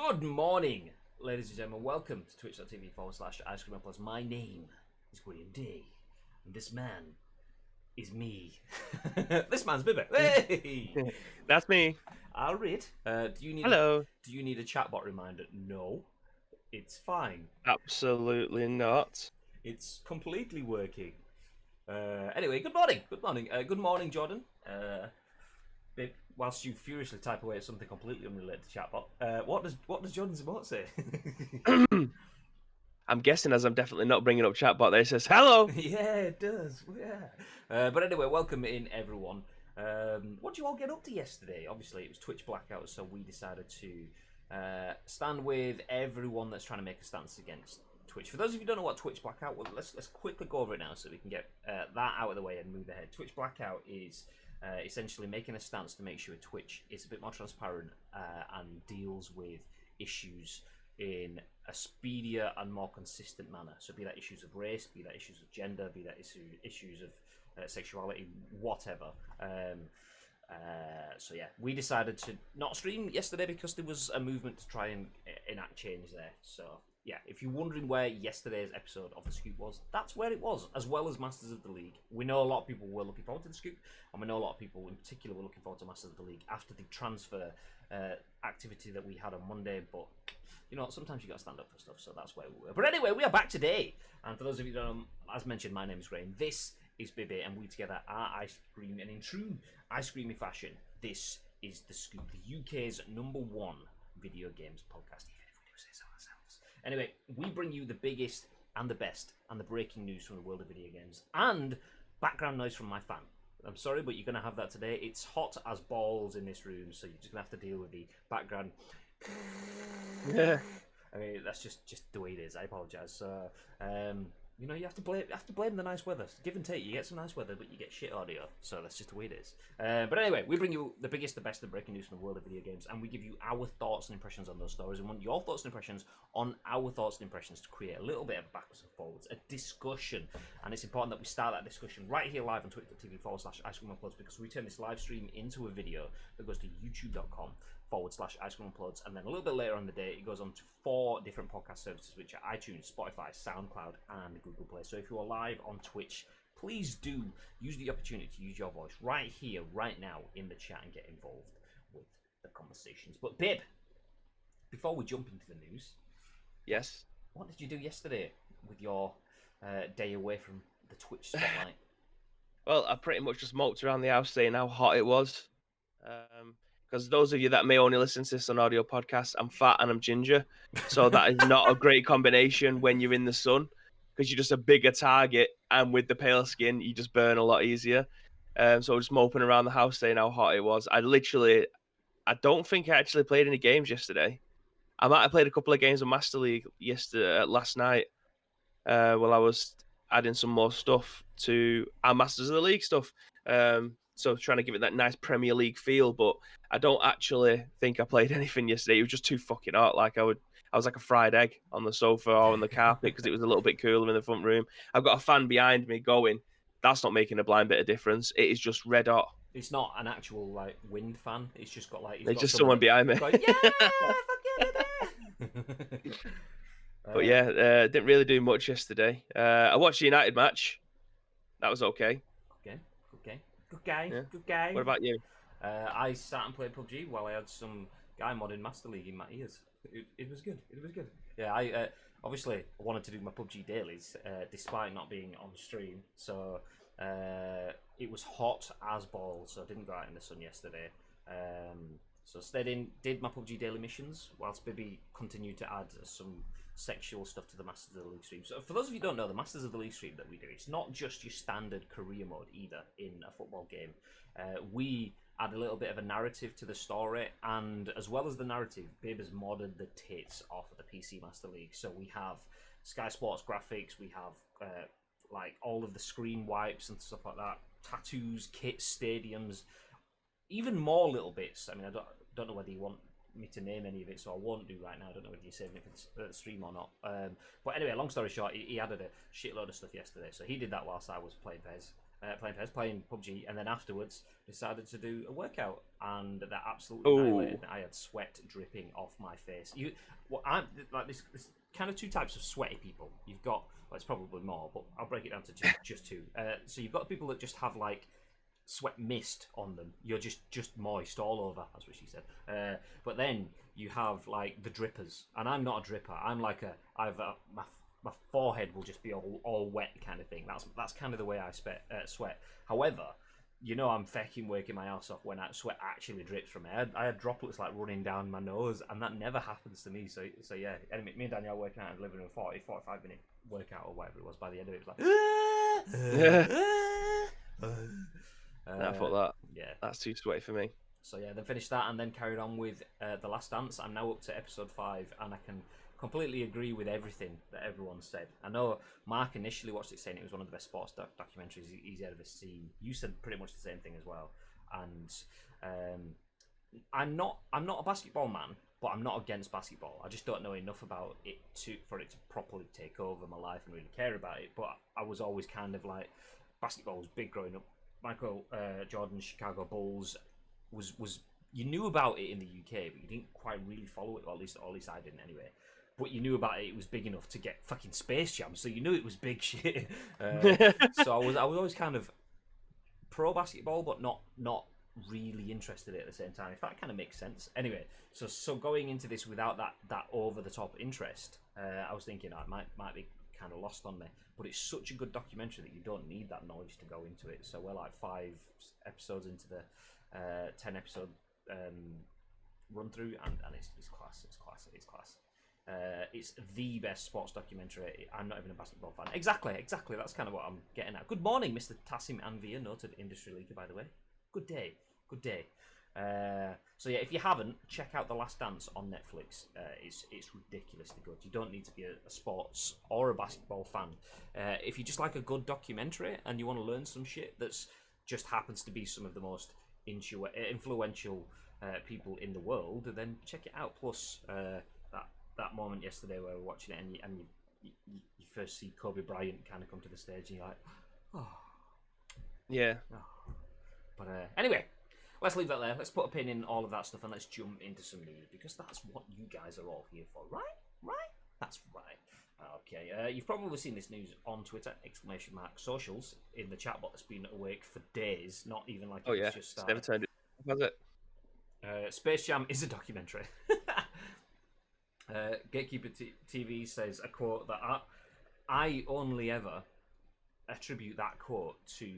Good morning, ladies and gentlemen. Welcome to twitch.tv/Ice Cream Plus. My name is William D. And this man is me. This man's Bibby. Hey! That's me. I'll read. Do you need Hello. do you need a chatbot reminder? No. It's fine. Absolutely not. It's completely working. Anyway, good morning. Good morning. Good morning, Jordan. Bib, whilst you furiously type away at something completely unrelated to chatbot, what does Jordan's emote say? I'm guessing, as I'm definitely not bringing up chatbot there, it says hello. Yeah, it does. Yeah. But anyway, welcome in, everyone. What did you all get up to yesterday? Obviously, it was Twitch blackout, so we decided to stand with everyone that's trying to make a stance against Twitch. For those of you who don't know what Twitch blackout was, let's quickly go over it now so we can get that out of the way and move ahead. Twitch blackout is essentially making a stance to make sure Twitch is a bit more transparent and deals with issues in a speedier and more consistent manner. So be that issues of race, be that issues of gender, be that issues of sexuality, whatever. So yeah, we decided to not stream yesterday because there was a movement to try and enact change there. So yeah, if you're wondering where yesterday's episode of The Scoop was, that's where it was, as well as Masters of the League. We know a lot of people were looking forward to The Scoop, and we know a lot of people in particular were looking forward to Masters of the League after the transfer activity that we had on Monday, but you know, sometimes you got to stand up for stuff, so that's where we were. But anyway, we are back today, and for those of you who don't know, as mentioned, my name is Graham, this is Bibby, and we together are Ice Cream, and in true Ice Creamy fashion, this is The Scoop, the UK's #1 video games podcast, even if we do say so ourselves. Anyway, we bring you the biggest and the best and the breaking news from the world of video games, and background noise from my fan. I'm sorry, but you're going to have that today. It's hot as balls in this room, so you're just going to have to deal with the background. Yeah. I mean, that's just the way it is. I apologise. So, you know, you have to blame the nice weather. Give and take. You get some nice weather, but you get shit audio. So that's just the way it is. But anyway, we bring you the biggest, the best, the breaking news from the world of video games, and we give you our thoughts and impressions on those stories, and want your thoughts and impressions on our thoughts and impressions to create a little bit of backwards and forwards, a discussion. And it's important that we start that discussion right here live on twitch.tv/Ice Cream Uploads, because we turn this live stream into a video that goes to youtube.com/Ice Cream Uploads, and then a little bit later on the day it goes on to 4 different podcast services, which are iTunes, Spotify, SoundCloud, and Google Play. So if you are live on Twitch, please do use the opportunity to use your voice right here, right now in the chat and get involved with the conversations. But Bib, before we jump into the news, Yes. what did you do yesterday with your day away from the Twitch spotlight? Well, I pretty much just moped around the house saying how hot it was. Because those of you that may only listen to this on audio podcasts, I'm fat and I'm ginger. So that is not a great combination when you're in the sun, because you're just a bigger target, and with the pale skin, you just burn a lot easier. So I was just moping around the house saying how hot it was. I don't think I actually played any games yesterday. I might have played a couple of games of Master League last night. While I was adding some more stuff to our Masters of the League stuff. So trying to give it that nice Premier League feel, but I don't actually think I played anything yesterday. It was just too fucking hot. I was like a fried egg on the sofa or on the carpet because it was a little bit cooler in the front room. I've got a fan behind me going. That's not making a blind bit of difference. It is just red hot. It's not an actual like wind fan. It's just got like There's just someone behind me. going, yeah, fucking it. But yeah, didn't really do much yesterday. I watched the United match. That was okay. Good guy. Yeah. Good guy. What about you? I sat and played PUBG while I had some guy modding Master League in my ears. It was good. It was good. Yeah, I obviously wanted to do my PUBG dailies despite not being on stream. So it was hot as balls, so I didn't go out in the sun yesterday. So stayed in, did my PUBG daily missions, whilst Bibby continued to add some sexual stuff to the Masters of the League stream. So for those of you who don't know, the Masters of the League stream that we do, it's not just your standard career mode either in a football game. We add a little bit of a narrative to the story, and as well as the narrative, Bib has modded the tits off of the PC Master League. So we have Sky Sports graphics, we have like all of the screen wipes and stuff like that, tattoos, kits, stadiums, even more little bits. I mean, I don't know whether you want me to name any of it, so I won't do right now. I don't know whether you're saving it for the stream or not. But anyway, long story short, he added a shitload of stuff yesterday. So he did that whilst I was playing Vez. playing PUBG, and then afterwards decided to do a workout, and that absolutely Ooh. annihilated. I had sweat dripping off my face. I'm like this kind of two types of sweaty people. You've got, well, it's probably more, but I'll break it down to just two. So you've got people that just have like sweat mist on them. You're just moist all over. That's what she said. But then you have like the drippers, and I'm not a dripper. I'm like my forehead will just be all wet kind of thing. That's kind of the way I sweat. However, I'm fucking working my ass off when that sweat actually drips from me. I had droplets like running down my nose, and that never happens to me. So yeah. Anyway, me and Danielle working out and delivering a 45 minute workout or whatever it was. By the end of it, it was like. I thought that. Yeah. That's too sweaty for me. So yeah, then finished that and then carried on with The Last Dance. I'm now up to episode 5, and I can completely agree with everything that everyone said. I know Mark initially watched it saying it was one of the best sports documentaries he's ever seen. You said pretty much the same thing as well. And I'm not a basketball man, but I'm not against basketball. I just don't know enough about it for it to properly take over my life and really care about it. But I was always kind of like, basketball was big growing up. Michael Jordan's Chicago Bulls was you knew about it in the UK, but you didn't quite really follow it, or at least I didn't anyway. But you knew about it; it was big enough to get fucking Space Jam, so you knew it was big shit. So I was always kind of pro basketball, but not really interested at the same time. If that kind of makes sense. Anyway, so going into this without that over the top interest, I was thinking it might be kind of lost on me. But it's such a good documentary that you don't need that knowledge to go into it. So we're like 5 episodes into the 10 episode run through, and it's class. It's the best sports documentary. I'm not even a basketball fan. Exactly. That's kind of what I'm getting at. Good morning, Mr. Tassim Anvia, noted industry leaker, by the way. Good day. So yeah, if you haven't, check out The Last Dance on Netflix. It's ridiculously good. You don't need to be a sports or a basketball fan. If you just like a good documentary and you want to learn some shit that's just happens to be some of the most influential people in the world, then check it out. Plus that moment yesterday where we're watching it and you first see Kobe Bryant kind of come to the stage and you're like, oh. Yeah. Oh. But anyway, let's leave that there. Let's put a pin in all of that stuff and let's jump into some news, because that's what you guys are all here for, right? That's right. Okay, you've probably seen this news on Twitter, !socials, in the chat bot that's been awake for days, not even like it's just started. Never turned it. Was it? Space Jam is a documentary. Gatekeeper TV says a quote that I only ever attribute that quote to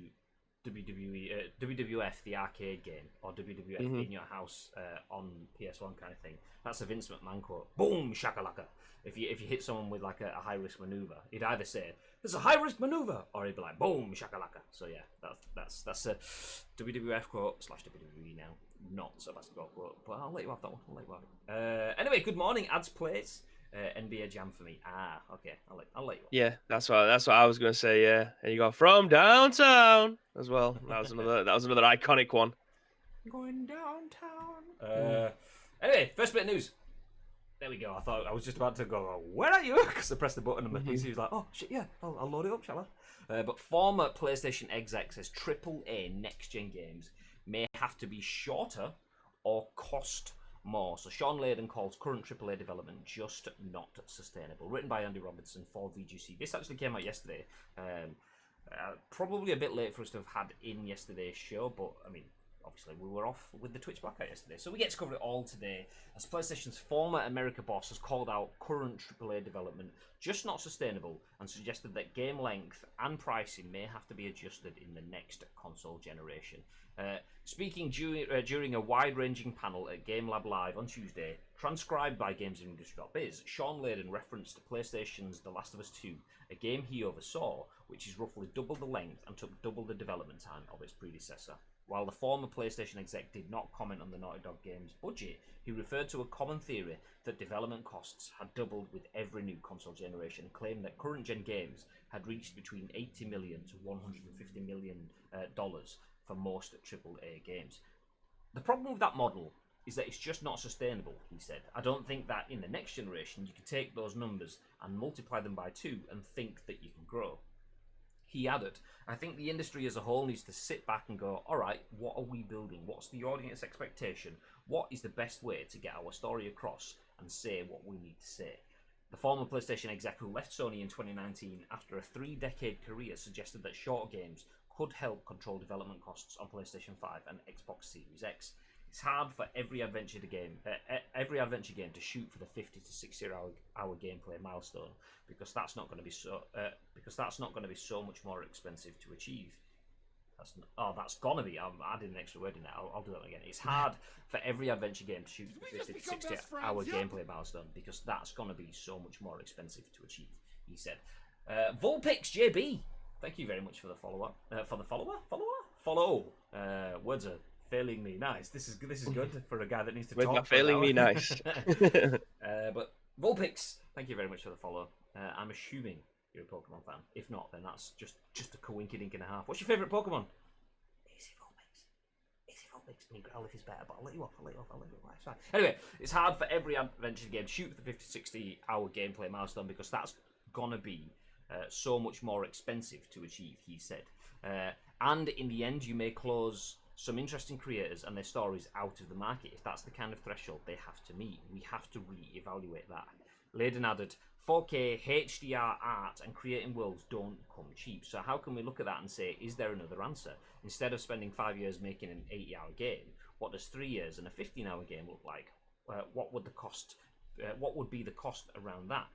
WWF the arcade game, or WWF in your house on PS1 kind of thing. That's a Vince McMahon quote. Boom shakalaka. If you hit someone with like a high risk maneuver, he'd either say "It's a high risk maneuver," or he'd be like "Boom shakalaka." So yeah, that's a WWF quote / WWE now, not a basketball quote. But I'll let you have that one. Anyway, good morning, ads plays. NBA Jam for me. Okay. I'll let you. Yeah, that's what I was gonna say. Yeah, and you got From Downtown as well. That was another iconic one. Going downtown. Anyway, first bit of news. There we go. I thought I was just about to go, where are you? Because I pressed the button and my PC was like, oh shit, yeah, I'll load it up, shall I? But former PlayStation exec says AAA next-gen games may have to be shorter or cost more. So Sean Layden calls current AAA development just not sustainable. Written by Andy Robinson for VGC. This actually came out yesterday. Probably a bit late for us to have had in yesterday's show, but I mean, obviously we were off with the Twitch blackout yesterday, so we get to cover it all today, as PlayStation's former America boss has called out current AAA development just not sustainable and suggested that game length and pricing may have to be adjusted in the next console generation. Speaking during a wide-ranging panel at Game Lab Live on Tuesday, transcribed by GamesIndustry.biz, Sean Layden referenced PlayStation's The Last of Us 2, a game he oversaw, which is roughly double the length and took double the development time of its predecessor. While the former PlayStation exec did not comment on the Naughty Dog game's budget, he referred to a common theory that development costs had doubled with every new console generation, and claimed that current-gen games had reached between $80 million to $150 million for most AAA games. The problem with that model is that it's just not sustainable, he said. I don't think that in the next generation you can take those numbers and multiply them by 2 and think that you can grow. He added, I think the industry as a whole needs to sit back and go, all right, what are we building? What's the audience expectation? What is the best way to get our story across and say what we need to say? The former PlayStation exec who left Sony in 2019 after a 3-decade career suggested that short games could help control development costs on PlayStation 5 and Xbox Series X. It's hard for every adventure game to shoot for the 50 to 60 hour gameplay milestone because that's not going to be so much more expensive to achieve. That's gonna be. I'm adding an extra word in there. I'll do that again. It's hard for every adventure game to shoot for the 50 to 60 hour gameplay milestone because that's gonna be so much more expensive to achieve. He said. Vulpix JB, thank you very much for the follow. Words are failing me. Nice. This is good for a guy that needs to Words talk. not failing me. Nice. But Vulpix, thank you very much for the follow. I'm assuming you're a Pokemon fan. If not, then that's just a coinkydink and a half. What's your favourite Pokemon? Easy Vulpix. I mean, Growlithe is better, but I'll let you off. It's fine. Anyway, it's hard for every adventure game to shoot for the 50-60 hour gameplay milestone because that's gonna be so much more expensive to achieve, he said. And in the end, you may close some interesting creators and their stories out of the market if that's the kind of threshold they have to meet. We have to re-evaluate that. Layden added, 4K, HDR art and creating worlds don't come cheap. So how can we look at that and say, is there another answer? Instead of spending 5 years making an 80-hour game, what does 3 years and a 15-hour game look like? What would be the cost around that?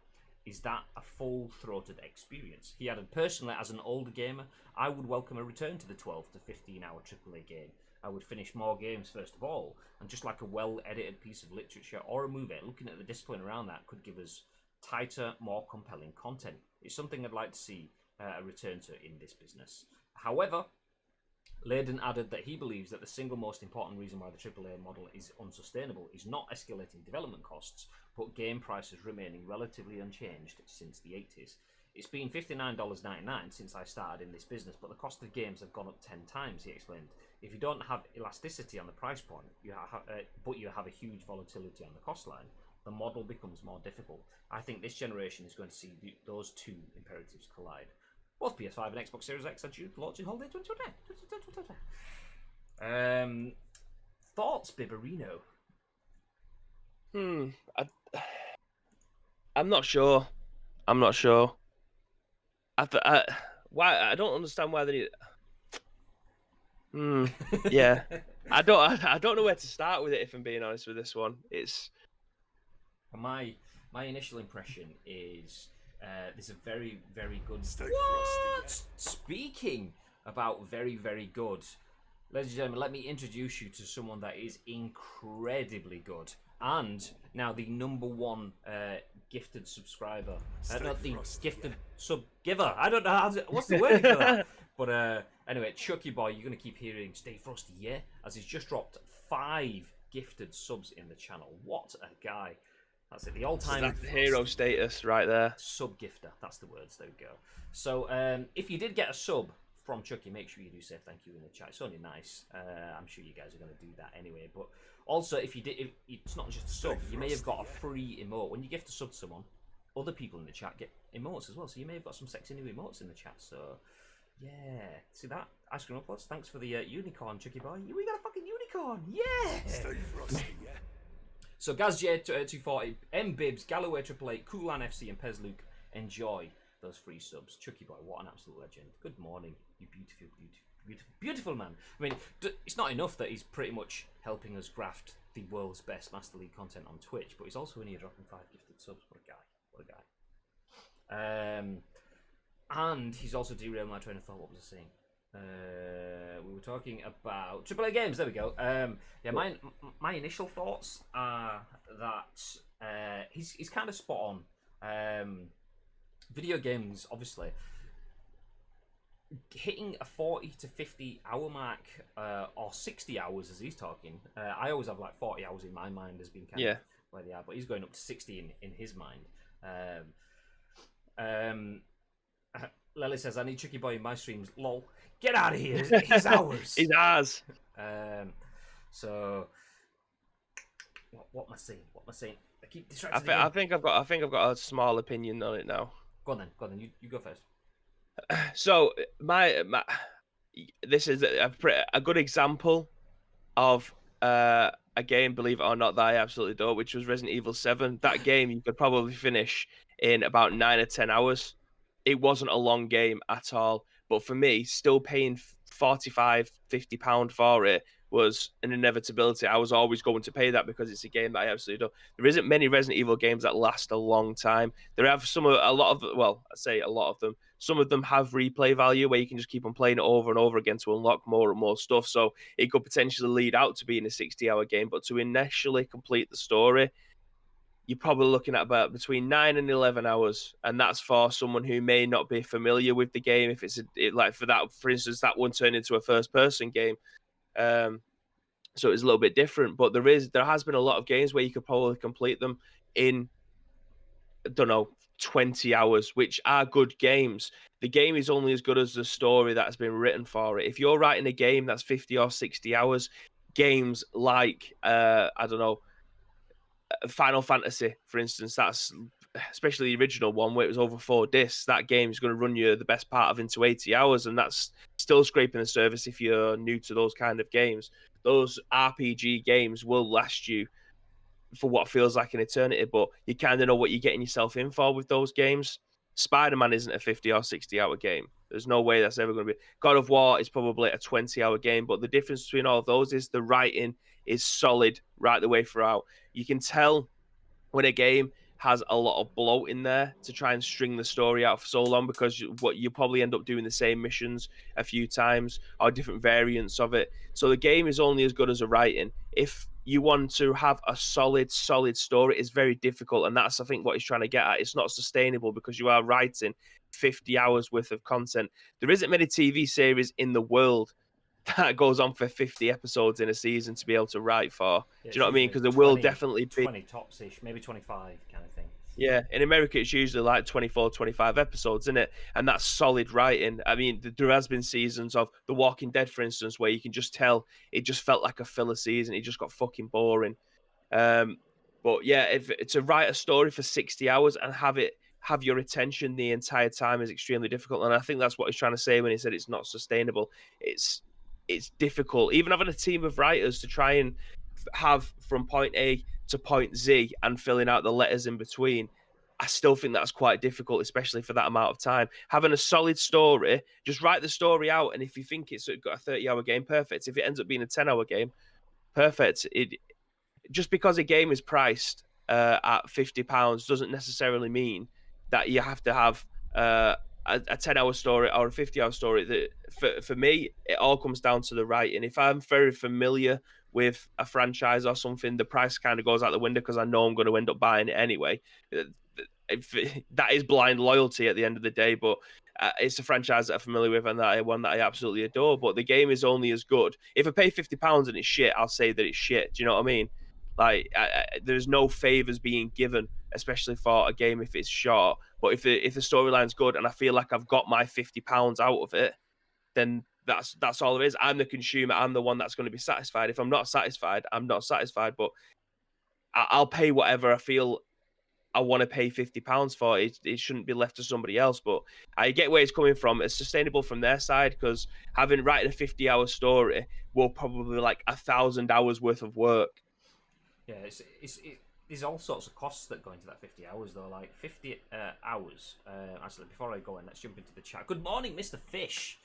Is that a full-throated experience? He added, personally, as an older gamer, I would welcome a return to the 12 to 15-hour AAA game. I would finish more games first of all, and just like a well-edited piece of literature or a movie, looking at the discipline around that could give us tighter, more compelling content. It's something I'd like to see a return to in this business. However, Layden added that he believes that the single most important reason why the AAA model is unsustainable is not escalating development costs, but game prices remaining relatively unchanged since the 80s. It's been $59.99 since I started in this business, but the cost of games have gone up 10 times, he explained. If you don't have elasticity on the price point, but you have a huge volatility on the cost line, the model becomes more difficult. I think this generation is going to see those two imperatives collide. Both PS5 and Xbox Series X are due to launch in holiday 2020. Thoughts, Bibarino? I'm not sure. Why? I don't understand why they need. Yeah. I don't know where to start with it. If I'm being honest with this one, it's my initial impression is there's a very, very good. What? Speaking about very, very good, ladies and gentlemen, let me introduce you to someone that is incredibly good, and now the #1 gifted subscriber, not the gifted sub giver. I don't know what's the word for that. But anyway, Chucky Boy, you're gonna keep hearing "Stay Frosty," yeah, as he's just dropped 5 gifted subs in the channel. What a guy! That's it. The all-time that's the hero status right there. Sub gifter. That's the words. There we go. So if you did get a sub from Chucky, make sure you do say thank you in the chat. It's only nice. I'm sure you guys are going to do that anyway. But also, if it's not just a sub, you may have got a free emote. When you gift a sub to someone, other people in the chat get emotes as well. So you may have got some sexy new emotes in the chat. So yeah, see that? Ice cream uploads. Thanks for the unicorn, Chucky Boy. We got a fucking unicorn. Yeah. Stay frosty, yeah. So GazJ240, M-Bibs, Galloway 888, Coolan FC and Pez Luke, enjoy those free subs. Chucky Boy, what an absolute legend. Good morning, you beautiful man. I mean, it's not enough that he's pretty much helping us graft the world's best Master League content on Twitch, but he's also in here dropping 5 gifted subs. What a guy. And he's also derailed my train of thought. What was I saying? We were talking about AAA games. There we go. Yeah, my initial thoughts are that he's kind of spot on. Video games, obviously, hitting a 40 to 50 hour mark, or 60 hours as he's talking. I always have like 40 hours in my mind as being kind of where they are, but he's going up to 60 in his mind. Lely says, I need Chucky Boy in my streams. Lol. Get out of here. He's ours. He's ours. So, what am I saying? I keep distracted. I think I've got a small opinion on it now. Go on then. You go first. So my this is a good example of a game, believe it or not, that I absolutely adore, which was Resident Evil 7. That game you could probably finish in about 9 or 10 hours. It wasn't a long game at all. But for me, still paying 45, £50 for it was an inevitability. I was always going to pay that because it's a game that I absolutely do. There isn't many Resident Evil games that last a long time. There have a lot of, well, I say a lot of them. Some of them have replay value where you can just keep on playing it over and over again to unlock more and more stuff. So it could potentially lead out to being a 60-hour game. But to initially complete the story, you're probably looking at about between 9 and 11 hours, and that's for someone who may not be familiar with the game. If it's like for instance, that one turned into a first-person game, um, so it's a little bit different. But there has been a lot of games where you could probably complete them in, I don't know, 20 hours, which are good games. The game is only as good as the story that has been written for it. If you're writing a game that's 50 or 60 hours, games like I don't know, Final Fantasy, for instance, that's especially the original one where it was over 4 discs. That game is going to run you the best part of into 80 hours, and that's still scraping the surface if you're new to those kind of games. Those RPG games will last you for what feels like an eternity, but you kind of know what you're getting yourself in for with those games. Spider-Man isn't a 50 or 60-hour game. There's no way that's ever going to be. God of War is probably a 20-hour game, but the difference between all of those is the writing is solid right the way throughout. You can tell when a game has a lot of bloat in there to try and string the story out for so long because what you probably end up doing the same missions a few times or different variants of it. So the game is only as good as a writing. If you want to have a solid story, it's very difficult, and that's I think what he's trying to get at. It's not sustainable because you are writing 50 hours worth of content. There isn't many TV series in the world that goes on for 50 episodes in a season to be able to write for. Yeah, Do you it's know what I mean? usually Because there will 20, definitely be. 20 tops-ish, maybe 25 kind of thing. Yeah, in America, it's usually like 24, 25 episodes, isn't it? And that's solid writing. I mean, there has been seasons of The Walking Dead, for instance, where you can just tell it just felt like a filler season. It just got fucking boring. Um, but yeah, if to write a story for 60 hours and have your attention the entire time is extremely difficult. And I think that's what he's trying to say when he said it's not sustainable. It's it's difficult. Even having a team of writers to try and have from point A to point Z and filling out the letters in between, I still think that's quite difficult, especially for that amount of time. Having a solid story, just write the story out, and if you think it's got a 30-hour game, perfect. If it ends up being a 10-hour game, perfect. It just because a game is priced at £50 doesn't necessarily mean that you have to have a 10-hour story or a 50-hour story. For me, it all comes down to the writing. If I'm very familiar with a franchise or something, the price kind of goes out the window because I know I'm going to end up buying it anyway. That is blind loyalty at the end of the day, but it's a franchise that I'm familiar with and one that I absolutely adore. But the game is only as good. If I pay £50 and it's shit, I'll say that it's shit. Do you know what I mean? Like, there's no favors being given, especially for a game if it's short. But if the storyline's good and I feel like I've got my £50 out of it, then that's all there is. I'm the consumer. I'm the one that's going to be satisfied. If I'm not satisfied, I'm not satisfied. But I'll pay whatever I feel I want to pay £50 for. It shouldn't be left to somebody else. But I get where it's coming from. It's sustainable from their side because having written a 50-hour story will probably like 1,000 hours worth of work. Yeah, there's all sorts of costs that go into that 50 hours though. Like 50 hours. Actually, before I go in, let's jump into the chat. Good morning, Mr. Fish.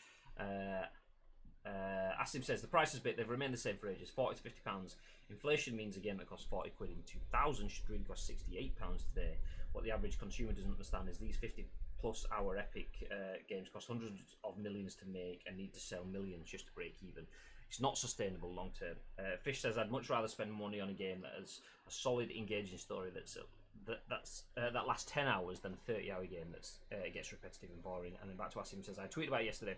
Asim says the prices bit they've remained the same for ages, £40 to £50. Inflation means a game that cost 40 quid in 2000 should really cost £68 today. What the average consumer doesn't understand is these 50+ hour epic games cost hundreds of millions to make and need to sell millions just to break even. It's not sustainable long term. Fish says I'd much rather spend money on a game that has a solid, engaging story that lasts 10 hours than a 30-hour game that's gets repetitive and boring. And then back to Asim says I tweeted about it yesterday.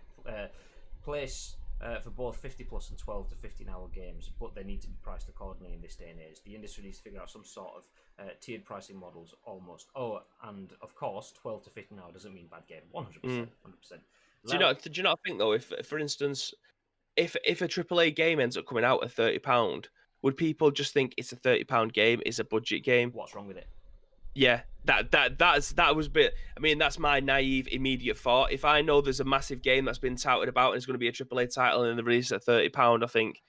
Place for both 50+ and 12 to 15-hour games, but they need to be priced accordingly in this day and age. The industry needs to figure out some sort of tiered pricing models almost. Oh, and of course, 12 to 15 hour doesn't mean bad game. 100%. 100%. Do you not think though, if for instance, if a AAA game ends up coming out at £30, would people just think it's a £30 game, it's a budget game? What's wrong with it? Yeah, that was a bit. I mean, that's my naive immediate thought. If I know there's a massive game that's been touted about and it's going to be a AAA title and the release at £30, I think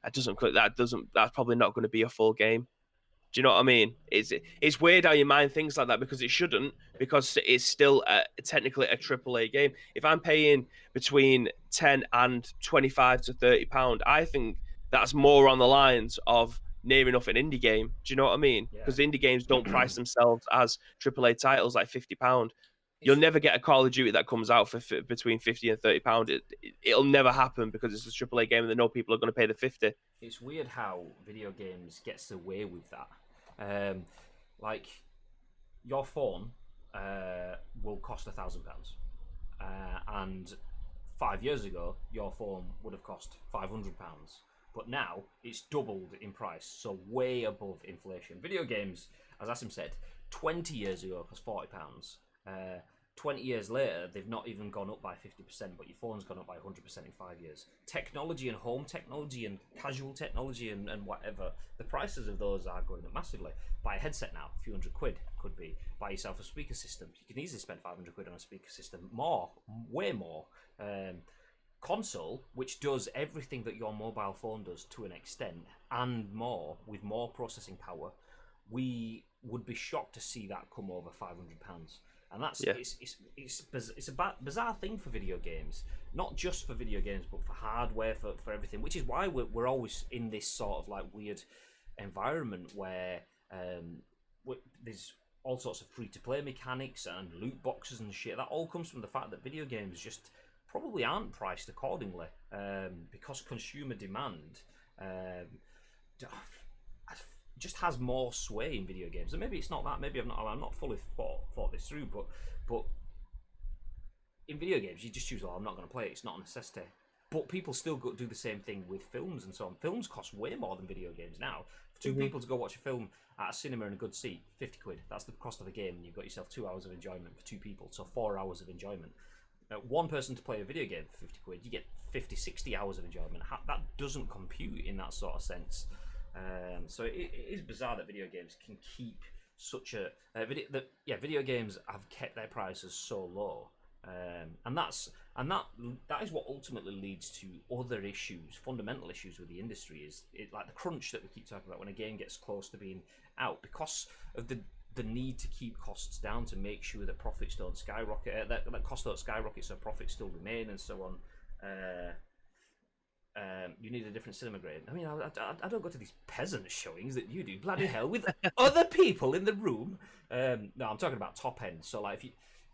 that's probably not going to be a full game. Do you know what I mean? It's weird how you mind things like that because it shouldn't, because it's still technically a AAA game. If I'm paying between 10 and 25 to £30, I think that's more on the lines of near enough an indie game. Do you know what I mean? Yeah. Because indie games don't price themselves as AAA titles like £50. You'll It's, never get a Call of Duty that comes out for between 50 and £30. It'll never happen because it's a AAA game and they know people are going to pay the 50. it's weird how video games gets away with that. Like your phone will cost £1,000, and 5 years ago your phone would have cost £500. But now it's doubled in price, so way above inflation. Video games, as Asim said, 20 years ago cost £40. 20 years later, they've not even gone up by 50%, but your phone's gone up by 100% in 5 years. Technology and home technology and casual technology and whatever, the prices of those are going up massively. Buy a headset now, a few £100 could be. Buy yourself a speaker system. You can easily spend £500 on a speaker system. More, way more. Console, which does everything that your mobile phone does to an extent, and more, with more processing power, we would be shocked to see that come over £500. And that's it's a bizarre thing for video games, not just for video games, but for hardware, for everything. Which is why we're always in this sort of like weird environment where there's all sorts of free to play mechanics and loot boxes and shit. That all comes from the fact that video games just probably aren't priced accordingly, because consumer demand just has more sway in video games. And maybe it's not that. Maybe I'm not fully thought this through. But in video games, you just choose, I'm not going to play it. It's not a necessity. But people still do the same thing with films and so on. Films cost way more than video games now. For two people to go watch a film at a cinema in a good seat, £50. That's the cost of the game, and you've got yourself 2 hours of enjoyment for two people, so 4 hours of enjoyment. One person to play a video game for £50, you get 50, 60 hours of enjoyment. That doesn't compute in that sort of sense. So it is bizarre that video games can keep such a video games have kept their prices so low, and that is what ultimately leads to other issues, fundamental issues with the industry. Is it like the crunch that we keep talking about when a game gets close to being out because of the need to keep costs down to make sure that profits don't skyrocket, that costs don't skyrocket, so profits still remain and so on. You need a different cinema grade. I mean, I don't go to these peasant showings that you do, bloody hell, with other people in the room. No, I'm talking about top end. So, like,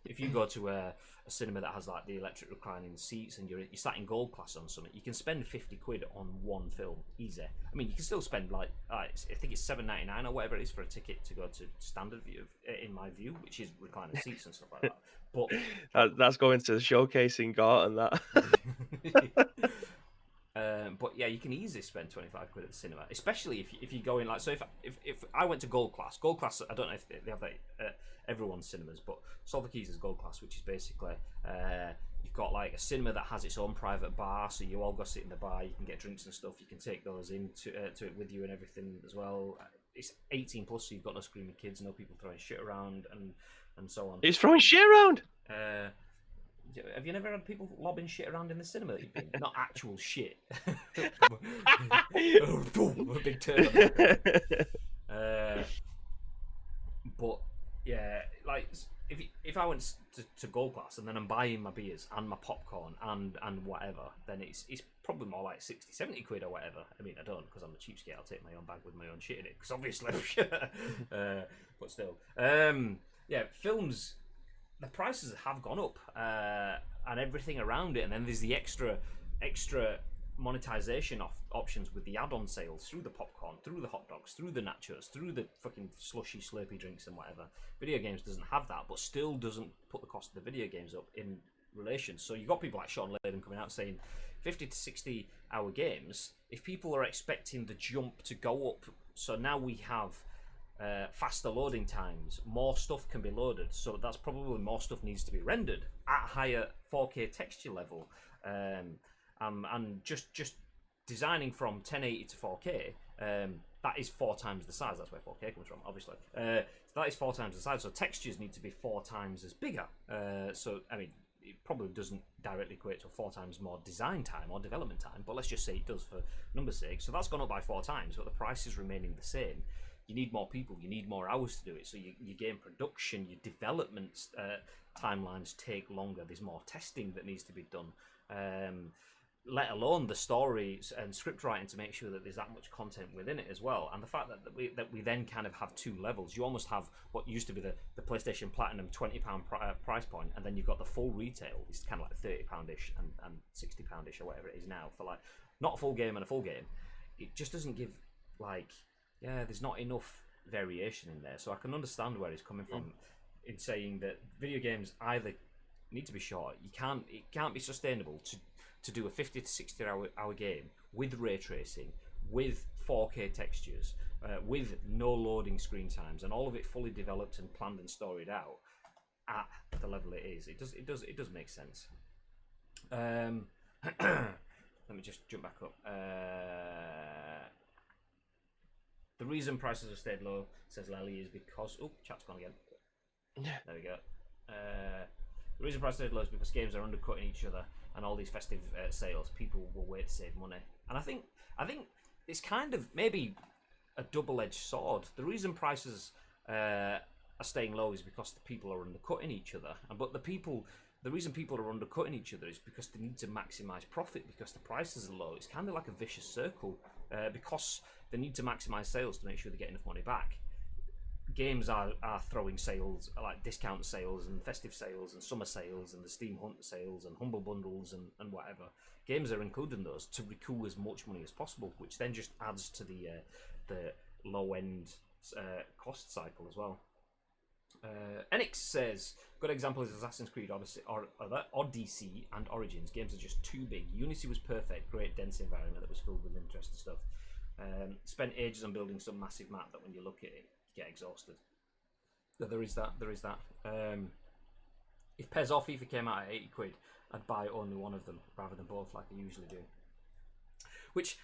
if you go to a cinema that has like the electric reclining seats and you're sat in gold class on something, you can spend £50 on one film easy. I mean, you can still spend I think it's £7.99 or whatever it is for a ticket to go to standard view, in my view, which is reclining seats and stuff like that. But that's going to the showcasing Gart and that. But yeah, you can easily spend £25 at the cinema, especially if you go in like, so if I went to Gold Class, I don't know if they have that at everyone's cinemas, but Salford Keys is Gold Class, which is basically you've got like a cinema that has its own private bar, so you all go sit in the bar, you can get drinks and stuff, you can take those into to it with you and everything as well. It's 18 plus, so you've got no screaming kids, no people throwing shit around and so on. He's throwing shit around. Have you never had people lobbing shit around in the cinema that you've been? Not actual shit. Big turn. But yeah, like if I went to Gold Class and then I'm buying my beers and my popcorn and whatever, then it's probably more like 60, 70 quid or whatever. I mean, I don't, because I'm a cheapskate. I'll take my own bag with my own shit in it, because obviously. But still, yeah, films. The prices have gone up, and everything around it, and then there's the extra monetization options with the add-on sales through the popcorn, through the hot dogs, through the nachos, through the fucking slushy slurpy drinks and whatever. Video games doesn't have that, but still doesn't put the cost of the video games up in relation. So you've got people like Sean Layden coming out saying 50 to 60 hour games. If people are expecting the jump to go up, so now we have faster loading times, more stuff can be loaded, so that's probably more stuff needs to be rendered at higher 4K texture level, and just designing from 1080 to 4K, that is 4 times the size. That's where 4K comes from, obviously. So that is 4 times the size. So textures need to be 4 times as bigger. So I mean, it probably doesn't directly equate to 4 times more design time or development time, but let's just say it does for number's sake. So that's gone up by 4 times, but the price is remaining the same. You need more people, you need more hours to do it. So your game production, your development timelines take longer. There's more testing that needs to be done. Let alone the stories and script writing to make sure that there's that much content within it as well. And the fact that we then kind of have 2 levels. You almost have what used to be the PlayStation Platinum £20 price point, and then you've got the full retail. It's kind of like £30-ish and £60-ish or whatever it is now for like not a full game and a full game. It just doesn't give there's not enough variation in there. So I can understand where he's coming from in saying that video games either need to be short. It can't be sustainable to do a 50 to 60 hour game with ray tracing, with 4K textures, with no loading screen times, and all of it fully developed and planned and storied out at the level it is. It does make sense. Let me just jump back up. The reason prices have stayed low, says Lely, is because chat's gone again. There we go. The reason prices are low is because games are undercutting each other, and all these festive sales, people will wait to save money. And I think it's kind of maybe a double-edged sword. The reason prices are staying low is because the people are undercutting each other, but the reason people are undercutting each other is because they need to maximize profit because the prices are low. It's kind of like a vicious circle because they need to maximize sales to make sure they get enough money back. Games are throwing sales, like discount sales and festive sales and summer sales and the Steam Hunt sales and Humble Bundles and whatever. Games are including those to recoup as much money as possible, which then just adds to the low-end cost cycle as well. Enix says, good example is Assassin's Creed Odyssey and Origins. Games are just too big. Unity was perfect, great dense environment that was filled with interesting stuff. Spent ages on building some massive map that when you look at it, get exhausted. So there is that. If PES or FIFA came out at £80, I'd buy only one of them rather than both like I usually do. Which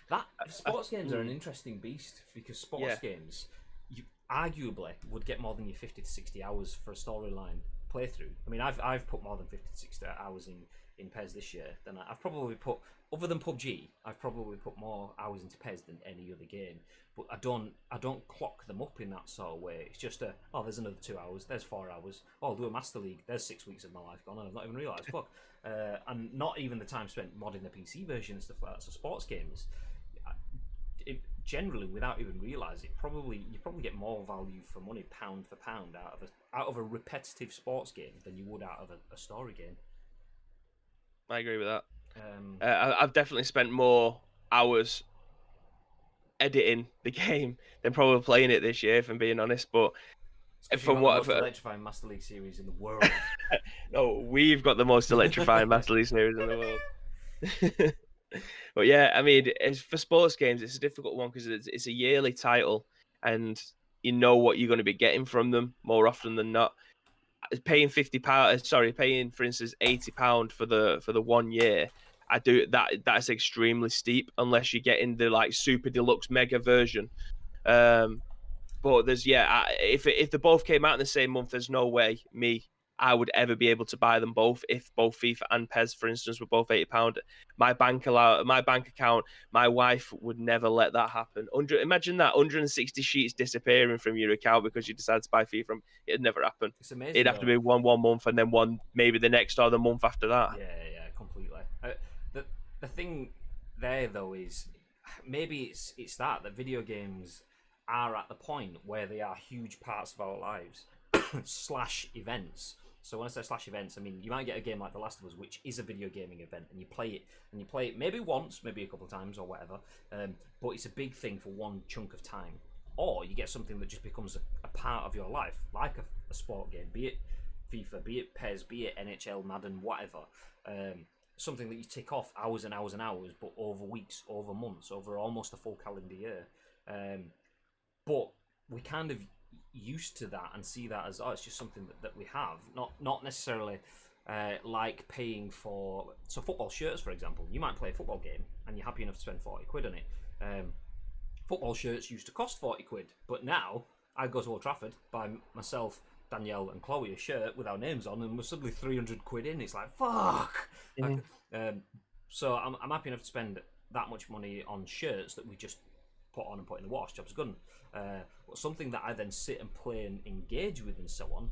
sports games are an interesting beast because sports games you arguably would get more than your 50 to 60 hours for a storyline playthrough. I mean, I've put more than 50 to 60 hours in PES this year than I've probably put, other than PUBG, I've probably put more hours into PES than any other game. But I don't clock them up in that sort of way. It's just there's another 2 hours, there's 4 hours. Oh, I'll do a Master League, there's 6 weeks of my life gone and I've not even realised. Fuck. And not even the time spent modding the PC version and stuff like that. So sports games, generally, without even realising, you probably get more value for money pound for pound out of a repetitive sports game than you would out of a story game. I agree with that. I've definitely spent more hours editing the game than probably playing it this year, if I'm being honest. But from what the most electrifying Master League series in the world. No, we've got the most electrifying Master League series in the world. But yeah, I mean, for sports games, it's a difficult one because it's a yearly title, and you know what you're going to be getting from them more often than not. Paying paying for instance £80 for the 1 year. I do that's extremely steep unless you're getting the like super deluxe mega version. But there's if they both came out in the same month, there's no way I would ever be able to buy them both if both FIFA and PES, for instance, were both £80. My bank account, my wife would never let that happen. Imagine that 160 sheets disappearing from your account because you decide to buy FIFA. It'd never happen. It's amazing. It'd have to be one month and then one maybe the next or the month after that. Yeah, completely. The thing there though is maybe it's that video games are at the point where they are huge parts of our lives / events. So when I say / events, I mean you might get a game like The Last of Us, which is a video gaming event, and you play it maybe once, maybe a couple of times or whatever, but it's a big thing for one chunk of time. Or you get something that just becomes a part of your life, like a sport game, be it FIFA, be it PES, be it NHL, Madden, whatever. Something that you tick off hours and hours and hours, but over weeks, over months, over almost a full calendar year. But we kind of used to that and see that as it's just something that we have, not necessarily like paying for football shirts, for example. You might play a football game and you're happy enough to spend £40 on it. football shirts used to cost 40 quid, but now I go to Old Trafford, buy myself, Danielle, and Chloe a shirt with our names on, and we're suddenly 300 quid in. It's like, fuck! Mhm. So I'm happy enough to spend that much money on shirts that we just put on and put in the wash, job's good. But something that I then sit and play and engage with and so on,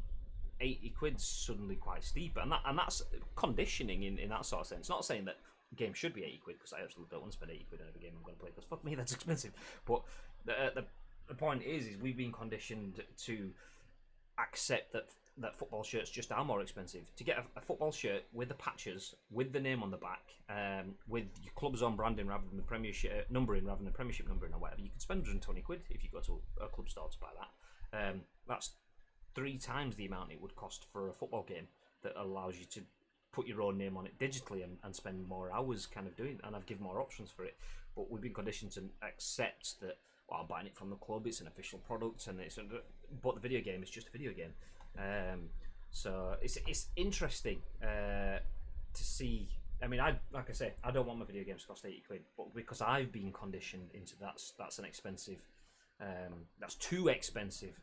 80 quid's suddenly quite steep, and that's conditioning in that sort of sense. Not saying that games should be 80 quid, because I absolutely don't want to spend 80 quid on every game I'm going to play, because fuck me, that's expensive. But the point is we've been conditioned to accept that football shirts just are more expensive. To get a football shirt with the patches, with the name on the back, with your club's own branding rather than the Premiership numbering, rather than the Premiership numbering or whatever, you could spend 120 quid if you go to a club store to buy that. That's 3 times the amount it would cost for a football game that allows you to put your own name on it digitally and spend more hours kind of doing it, and I've given more options for it. But we've been conditioned to accept that, well, I'm buying it from the club, it's an official product, and but the video game is just a video game. So it's interesting to see. I mean, like I say, I don't want my video games to cost 80 quid, but because I've been conditioned into that's an expensive, that's too expensive.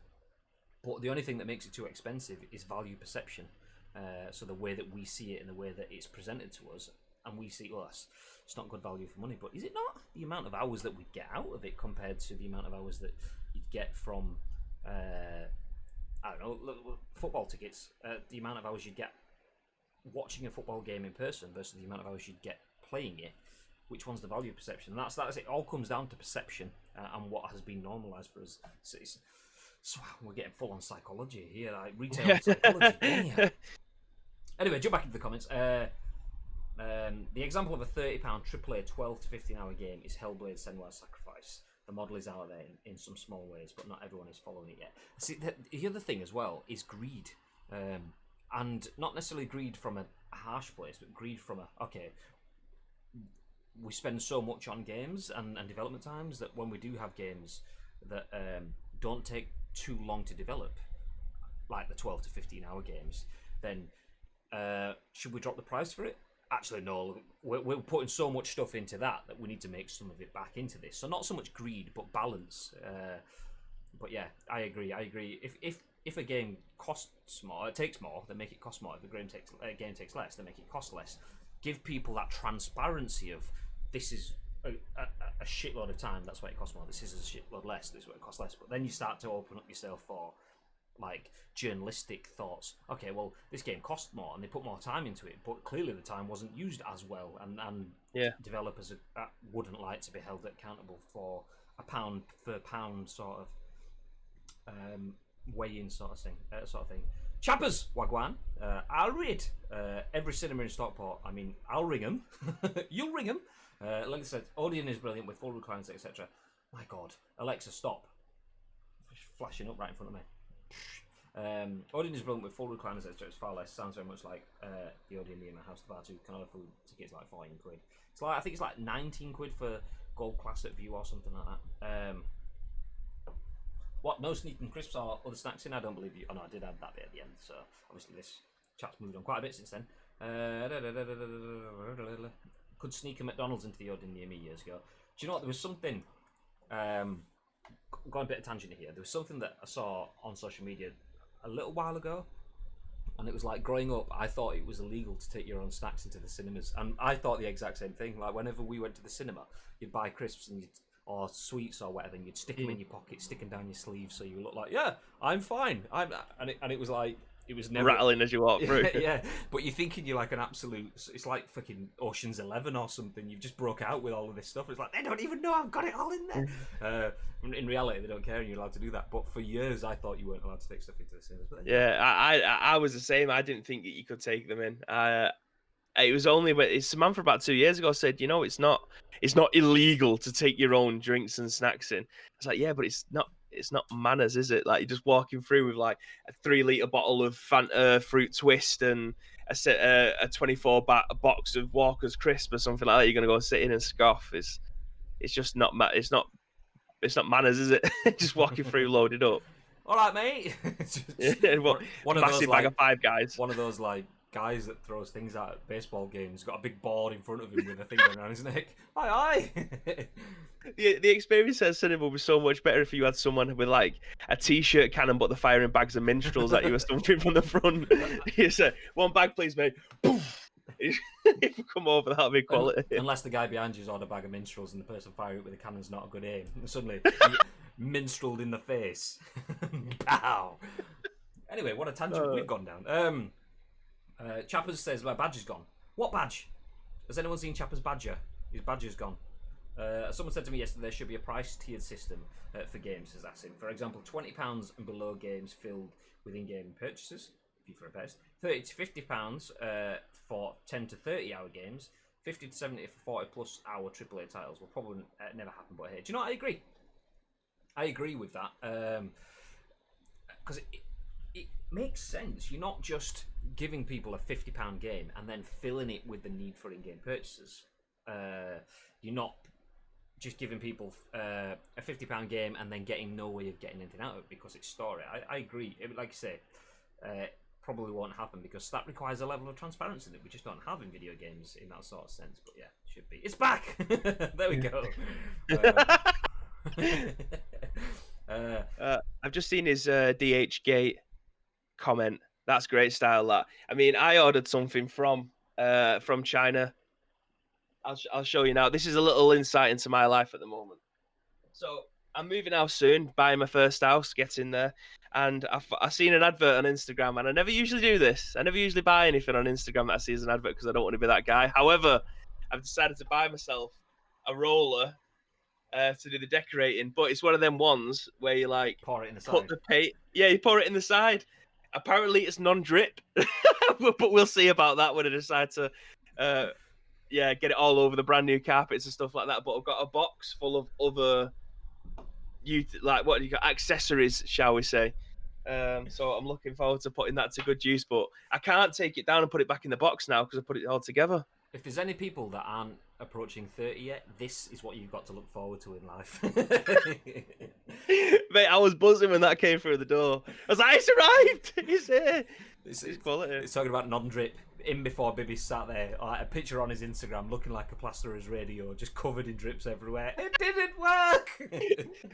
But the only thing that makes it too expensive is value perception. So the way that we see it and the way that it's presented to us, and we see, well, it's not good value for money. But is it not? The amount of hours that we get out of it compared to the amount of hours that you'd get from, I don't know, football tickets, the amount of hours you'd get watching a football game in person versus the amount of hours you'd get playing it. Which one's the value perception? And that's it. All comes down to perception and what has been normalised for us. So we're getting full on psychology here, like retail psychology. Damn. Anyway, jump back into the comments. The example of a £30 AAA 12 to 15 hour game is Hellblade: Senua's Sacrifice. The model is out there in some small ways, but not everyone is following it yet. See, the other thing as well is greed. And not necessarily greed from a harsh place, but greed from we spend so much on games and development times that when we do have games that don't take too long to develop, like the 12 to 15 hour games, then should we drop the price for it? Actually, no. We're putting so much stuff into that we need to make some of it back into this. So not so much greed, but balance. But yeah, I agree. If a game costs more, it takes more, then make it cost more. If a game takes less, then make it cost less. Give people that transparency of, this is a shitload of time, that's why it costs more. This is a shitload less, this is what it costs less. But then you start to open up yourself for like journalistic thoughts. Okay, well, this game cost more and they put more time into it, but clearly the time wasn't used as well, and developers wouldn't like to be held accountable for a pound for pound sort of weigh-in sort of thing. Chappers, Wagwan, I'll read every cinema in Stockport. I mean, I'll ring them. You'll ring them. Like I said, Odeon is brilliant with full reclines, etc. My God, Alexa, stop! Flashing up right in front of me. Odeon is brilliant with full recliners, etc. It's far less. Sounds very much like the Odeon near my house. The bar 2 can offer tickets like 14 quid. It's like, I think it's like 19 quid for gold class at View or something like that. What? No sneaking crisps or other snacks in? I don't believe you. Oh no, I did add that bit at the end. So obviously this chat's moved on quite a bit since then. Could sneak a McDonald's into the Odeon near me years ago. Do you know what? There was something. Got a bit of tangent here. There was something that I saw on social media a little while ago, and it was like, growing up, I thought it was illegal to take your own snacks into the cinemas, and I thought the exact same thing. Like, whenever we went to the cinema, you'd buy crisps or sweets or whatever, and you'd stick them in your pocket, stick them down your sleeve, so you look like, yeah, I'm fine. And it was like, it was never rattling as you walk through. Yeah, but you're thinking you're like an absolute. It's like fucking Ocean's 11 or something. You've just broke out with all of this stuff. It's like, they don't even know I've got it all in there. In reality, they don't care, and you're allowed to do that. But for years, I thought you weren't allowed to take stuff into the cinemas. But Yeah, I was the same. I didn't think that you could take them in. It was only when Samantha about 2 years ago said, you know, it's not illegal to take your own drinks and snacks in. I was like, yeah, but it's not manners, is it? Like, you're just walking through with like a 3-litre bottle of Fanta Fruit Twist and a 24 box of Walker's Crisp or something like that. You're gonna go sit in and scoff. It's just not it's not manners, is it? Just walking through loaded up. all right, mate. One of those bag of Five Guys. One of those like guys that throws things out at baseball games. Got a big board in front of him with a thing going around his neck. Aye, aye. The experience at cinema would be so much better if you had someone with like a t-shirt cannon, but they're firing bags of minstrels at you or something from the front. You say, "One bag, please, mate." Poof! If you come over, that'll be quality. Unless the guy behind you's on a bag of minstrels and the person firing it with a cannon's not a good aim. And suddenly, minstreled in the face. Pow! Anyway, what a tangent we've gone down. Chappers says my badge is gone. What badge? Has anyone seen Chappers' badger? His badger's gone. Someone said to me yesterday there should be a price tiered system for games, says Asim. For example, £20 and below games filled with in-game purchases, FIFA best. £30 to £50 for 10 to 30 hour games. 50 to 70 for 40 plus hour AAA titles will probably never happen. But hey, do you know what? I agree. I agree with that because it makes sense. You're not just giving people a £50 game and then filling it with the need for in-game purchases. You're not just giving people a £50 game and then getting no way of getting anything out of it because it's story. I agree. Like you say, probably won't happen because that requires a level of transparency that we just don't have in video games in that sort of sense. But yeah, it should be. It's back. There we go. I've just seen his DH Gate comment. That's great style. That I mean, I ordered something from China. I'll show you now. This is a little insight into my life at the moment. So I'm moving house soon, buying my first house, getting there, and I seen an advert on Instagram, and I never usually do this. I never usually buy anything on Instagram that I see as an advert because I don't want to be that guy. However, I've decided to buy myself a roller to do the decorating, but it's one of them ones where you like pour it in the put side. the paint. Yeah, you pour it in the side. Apparently, it's non-drip, but we'll see about that when I decide to. Get it all over the brand new carpets and stuff like that. But I've got a box full of other, what do you got, accessories, shall we say? So I'm looking forward to putting that to good use. But I can't take it down and put it back in the box now because I put it all together. If there's any people that aren't approaching 30 yet, this is what you've got to look forward to in life. Mate, I was buzzing when that came through the door. I was like, it's arrived! It's here! It's quality. It's talking about non-drip. In before Bibby sat there, like a picture on his Instagram looking like a plasterer's radio, just covered in drips everywhere. It didn't work!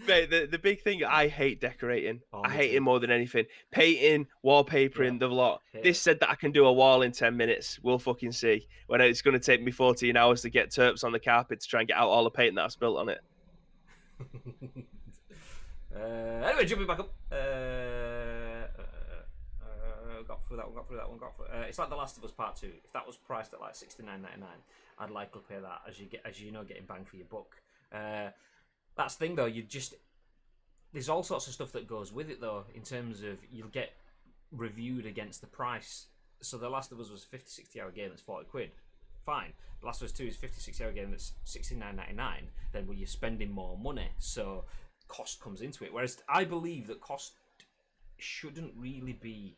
Mate, the big thing, I hate decorating. Oh, I me hate too. it more than anything. Painting, wallpapering, the lot. Yeah. This said that I can do a wall in 10 minutes. We'll fucking see. When it's going to take me 14 hours to get terps on the carpet to try and get out all the paint that I spilt on it. Anyway, jumping back up. Got through that one. It's like The Last of Us Part 2. If that was priced at like $69.99, I'd likely pay that as you know, getting bang for your buck. That's the thing though, there's all sorts of stuff that goes with it though, in terms of you'll get reviewed against the price. So The Last of Us was a 50-60 hour game that's £40. Fine. The Last of Us 2 is a 50-60 hour game that's $69.99. Then you're spending more money, so cost comes into it. Whereas I believe that cost shouldn't really be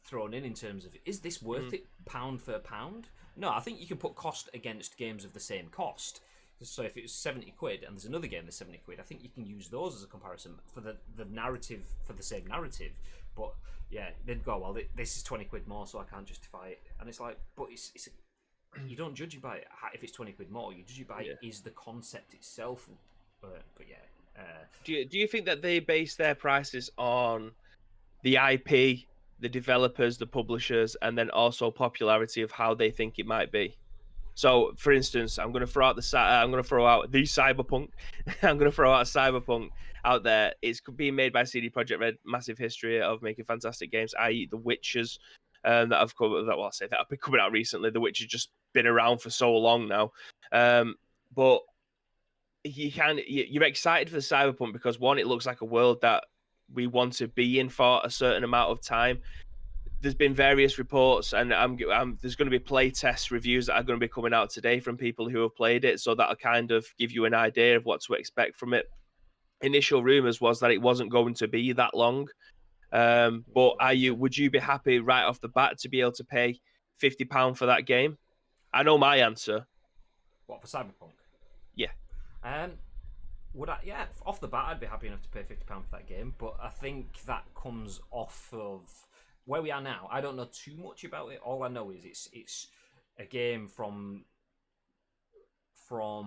thrown in terms of, is this worth it pound for pound? No, I think you can put cost against games of the same cost. So if it was 70 quid and there's another game that's 70 quid, I think you can use those as a comparison for the narrative, for the same narrative. But yeah, they'd go, well, this is 20 quid more, so I can't justify it. And it's like, but it's you don't judge it by it if it's 20 quid more. You judge it by is the concept itself. But yeah. Do you think that they base their prices on the IP, the developers, the publishers, and then also popularity of how they think it might be? So, for instance, I'm going to throw out the Cyberpunk. I'm going to throw out Cyberpunk out there. It's being made by CD Projekt Red, massive history of making fantastic games, i.e., The Witchers, that have been coming out recently. The Witcher's just been around for so long now, but you're excited for the Cyberpunk because one, it looks like a world that we want to be in for a certain amount of time. There's been various reports, and there's going to be play test reviews that are going to be coming out today from people who have played it, so that'll kind of give you an idea of what to expect from it. Initial rumors was that it wasn't going to be that long, but would you be happy right off the bat to be able to pay £50 for that game? I know my answer. What, for Cyberpunk? Yeah. Off the bat, I'd be happy enough to pay £50 for that game, but I think that comes off of where we are now, I don't know too much about it. All I know is it's a game from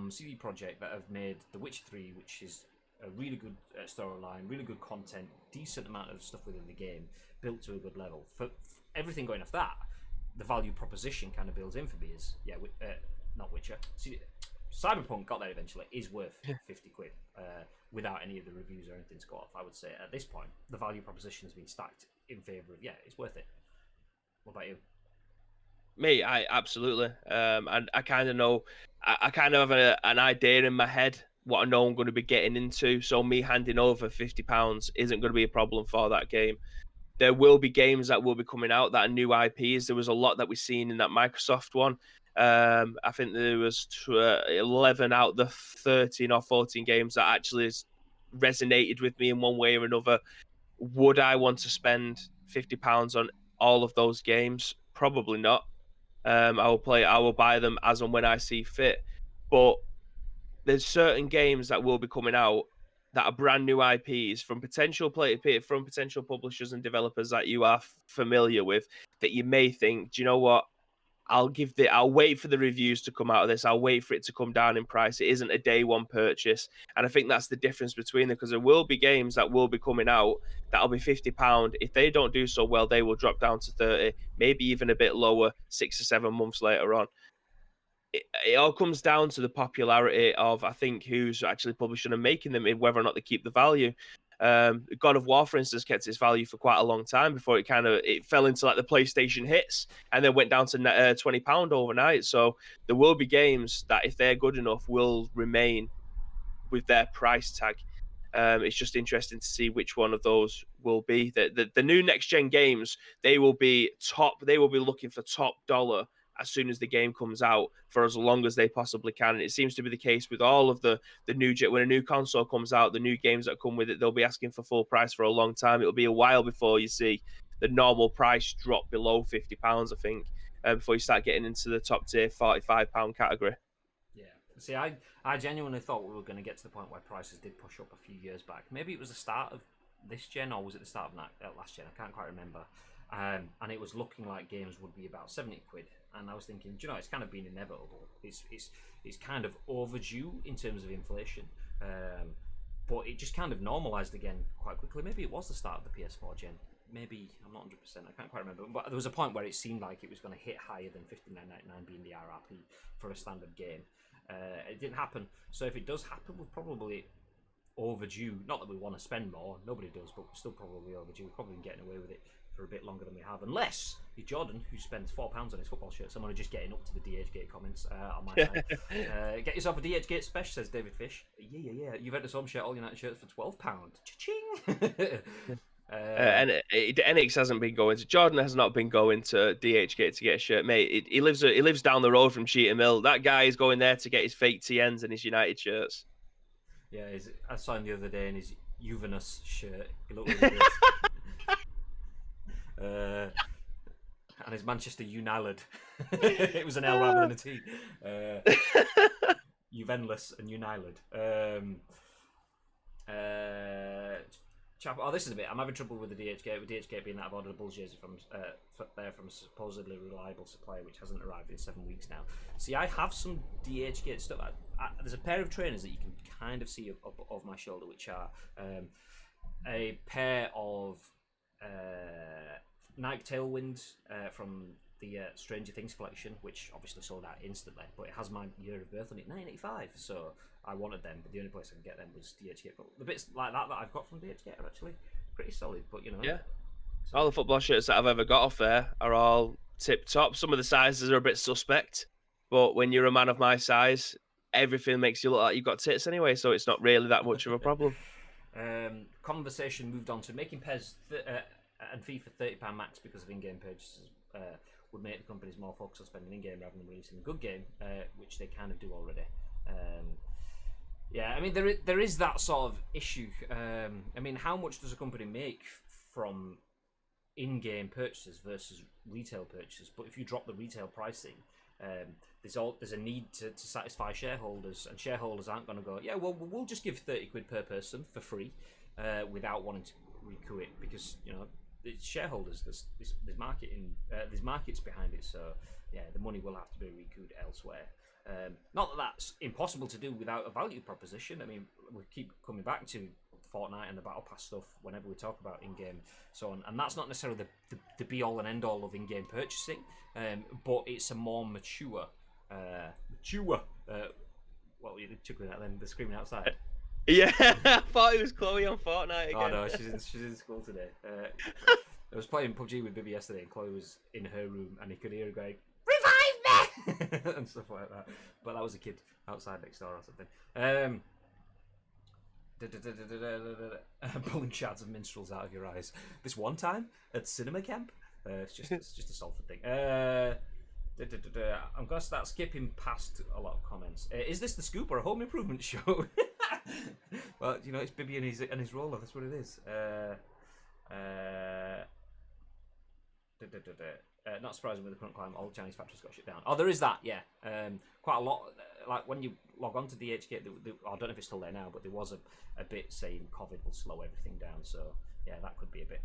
CD Projekt that have made The Witcher 3, which is a really good storyline, really good content, decent amount of stuff within the game, built to a good level. For everything going off that, the value proposition kind of builds in for me is, not Witcher. Cyberpunk got there eventually, is worth 50 quid without any of the reviews or anything to go off. I would say at this point, the value proposition has been stacked in favour of, it's worth it. What about you? Me, I absolutely. And I kind of know, I kind of have an idea in my head what I know I'm going to be getting into. So me handing over £50 isn't going to be a problem for that game. There will be games that will be coming out that are new IPs. There was a lot that we've seen in that Microsoft one. I think there was 11 out of the 13 or 14 games that actually resonated with me in one way or another. Would I want to spend £50 on all of those games? Probably not. I will buy them as and when I see fit. But there's certain games that will be coming out that are brand new IPs from potential publishers and developers that you are familiar with, that you may think, do you know what? I'll wait for the reviews to come out of this. I'll wait for it to come down in price. It isn't a day one purchase. And I think that's the difference between them, because there will be games that will be coming out that'll be £50. If they don't do so well, they will drop down to 30, maybe even a bit lower 6 or 7 months later on. It all comes down to the popularity of, I think, who's actually publishing and making them, and whether or not they keep the value. God of War, for instance, kept its value for quite a long time before it fell into like the PlayStation hits and then went down to £20 overnight. So there will be games that, if they're good enough, will remain with their price tag. It's just interesting to see which one of those will be. The new next gen games, they will be looking for top dollar as soon as the game comes out for as long as they possibly can. And it seems to be the case with all of the new when a new console comes out, the new games that come with it, they'll be asking for full price for a long time. It'll be a while before you see the normal price drop below £50, I think, before you start getting into the top tier £45 category. Yeah. See, I genuinely thought we were going to get to the point where prices did push up a few years back. Maybe it was the start of this gen, or was it the start of last gen? I can't quite remember. And it was looking like games would be about 70 quid. And I was thinking, do you know, it's kind of been inevitable. It's kind of overdue in terms of inflation. But it just kind of normalised again quite quickly. Maybe it was the start of the PS4 gen. Maybe, I'm not 100%, I can't quite remember. But there was a point where it seemed like it was going to hit higher than $59.99 being the RRP for a standard game. It didn't happen. So if it does happen, we're probably overdue. Not that we want to spend more, nobody does, but we're still probably overdue. We've probably been getting away with it for a bit longer than we have, unless you're Jordan, who spends £4 on his football shirt. Someone just getting up to the DHgate comments on my side. Get yourself a DHgate special, says David Fish. Yeah. Juventus home shirt, all United shirts for £12. Cha-ching! And NX hasn't been going to Jordan. Has not been going to DHgate to get a shirt, mate. He lives down the road from Cheetah Mill. That guy is going there to get his fake TNs and his United shirts. Yeah, I saw him the other day in his Juventus shirt. He looked really good. And his Manchester United. It was an L rather than a T. Juventus and United. This is a bit. I'm having trouble with the DHgate. With DHgate being out of order, the Bulls jersey from a supposedly reliable supplier, which hasn't arrived in 7 weeks now. See, I have some DHgate stuff. There's a pair of trainers that you can kind of see up over my shoulder, which are a pair of Nike Tailwinds from the Stranger Things collection, which obviously sold out instantly, but it has my year of birth on it, 1985, so I wanted them, but the only place I can get them was DHgate. But the bits like that I've got from DHgate are actually pretty solid, but you know. Yeah. So. All the football shirts that I've ever got off there are all tip top. Some of the sizes are a bit suspect, but when you're a man of my size, everything makes you look like you've got tits anyway, so it's not really that much of a problem. Conversation moved on to making PES and FIFA £30 max because of in-game purchases would make the companies more focused on spending in-game rather than releasing a good game, which they kind of do already. Yeah, I mean, there is that sort of issue. I mean, how much does a company make from in-game purchases versus retail purchases? But if you drop the retail pricing, there's a need to satisfy shareholders, and shareholders aren't going to go, yeah, well, we'll just give 30 quid per person for free without wanting to recoup it, because, you know, it's shareholders. There's marketing. There's markets behind it. So yeah, the money will have to be recouped elsewhere. Not that that's impossible to do without a value proposition. I mean, we keep coming back to Fortnite and the Battle Pass stuff whenever we talk about in-game so on, and that's not necessarily the be-all and end-all of in-game purchasing, but it's a more mature. What were you chuckling at then? They're screaming outside. Yeah, I thought it was Chloe on Fortnite again. Oh no, she's in school today. I was playing PUBG with Bibby yesterday, and Chloe was in her room, and he could hear her going, "Revive me!" and stuff like that. But that was a kid outside next door or something. Pulling shards of minstrels out of your eyes. This one time at cinema camp, it's just a Salford thing. I'm gonna start skipping past a lot of comments. Is this the Scoop or a home improvement show? Well, you know, it's Bibby and his roller. That's what it is. Not surprising with the current climate, all Chinese factories got shut down. Oh, there is that, yeah. Quite a lot. Like when you log on to DHK, I don't know if it's still there now, but there was a bit saying COVID will slow everything down. So yeah, that could be a bit.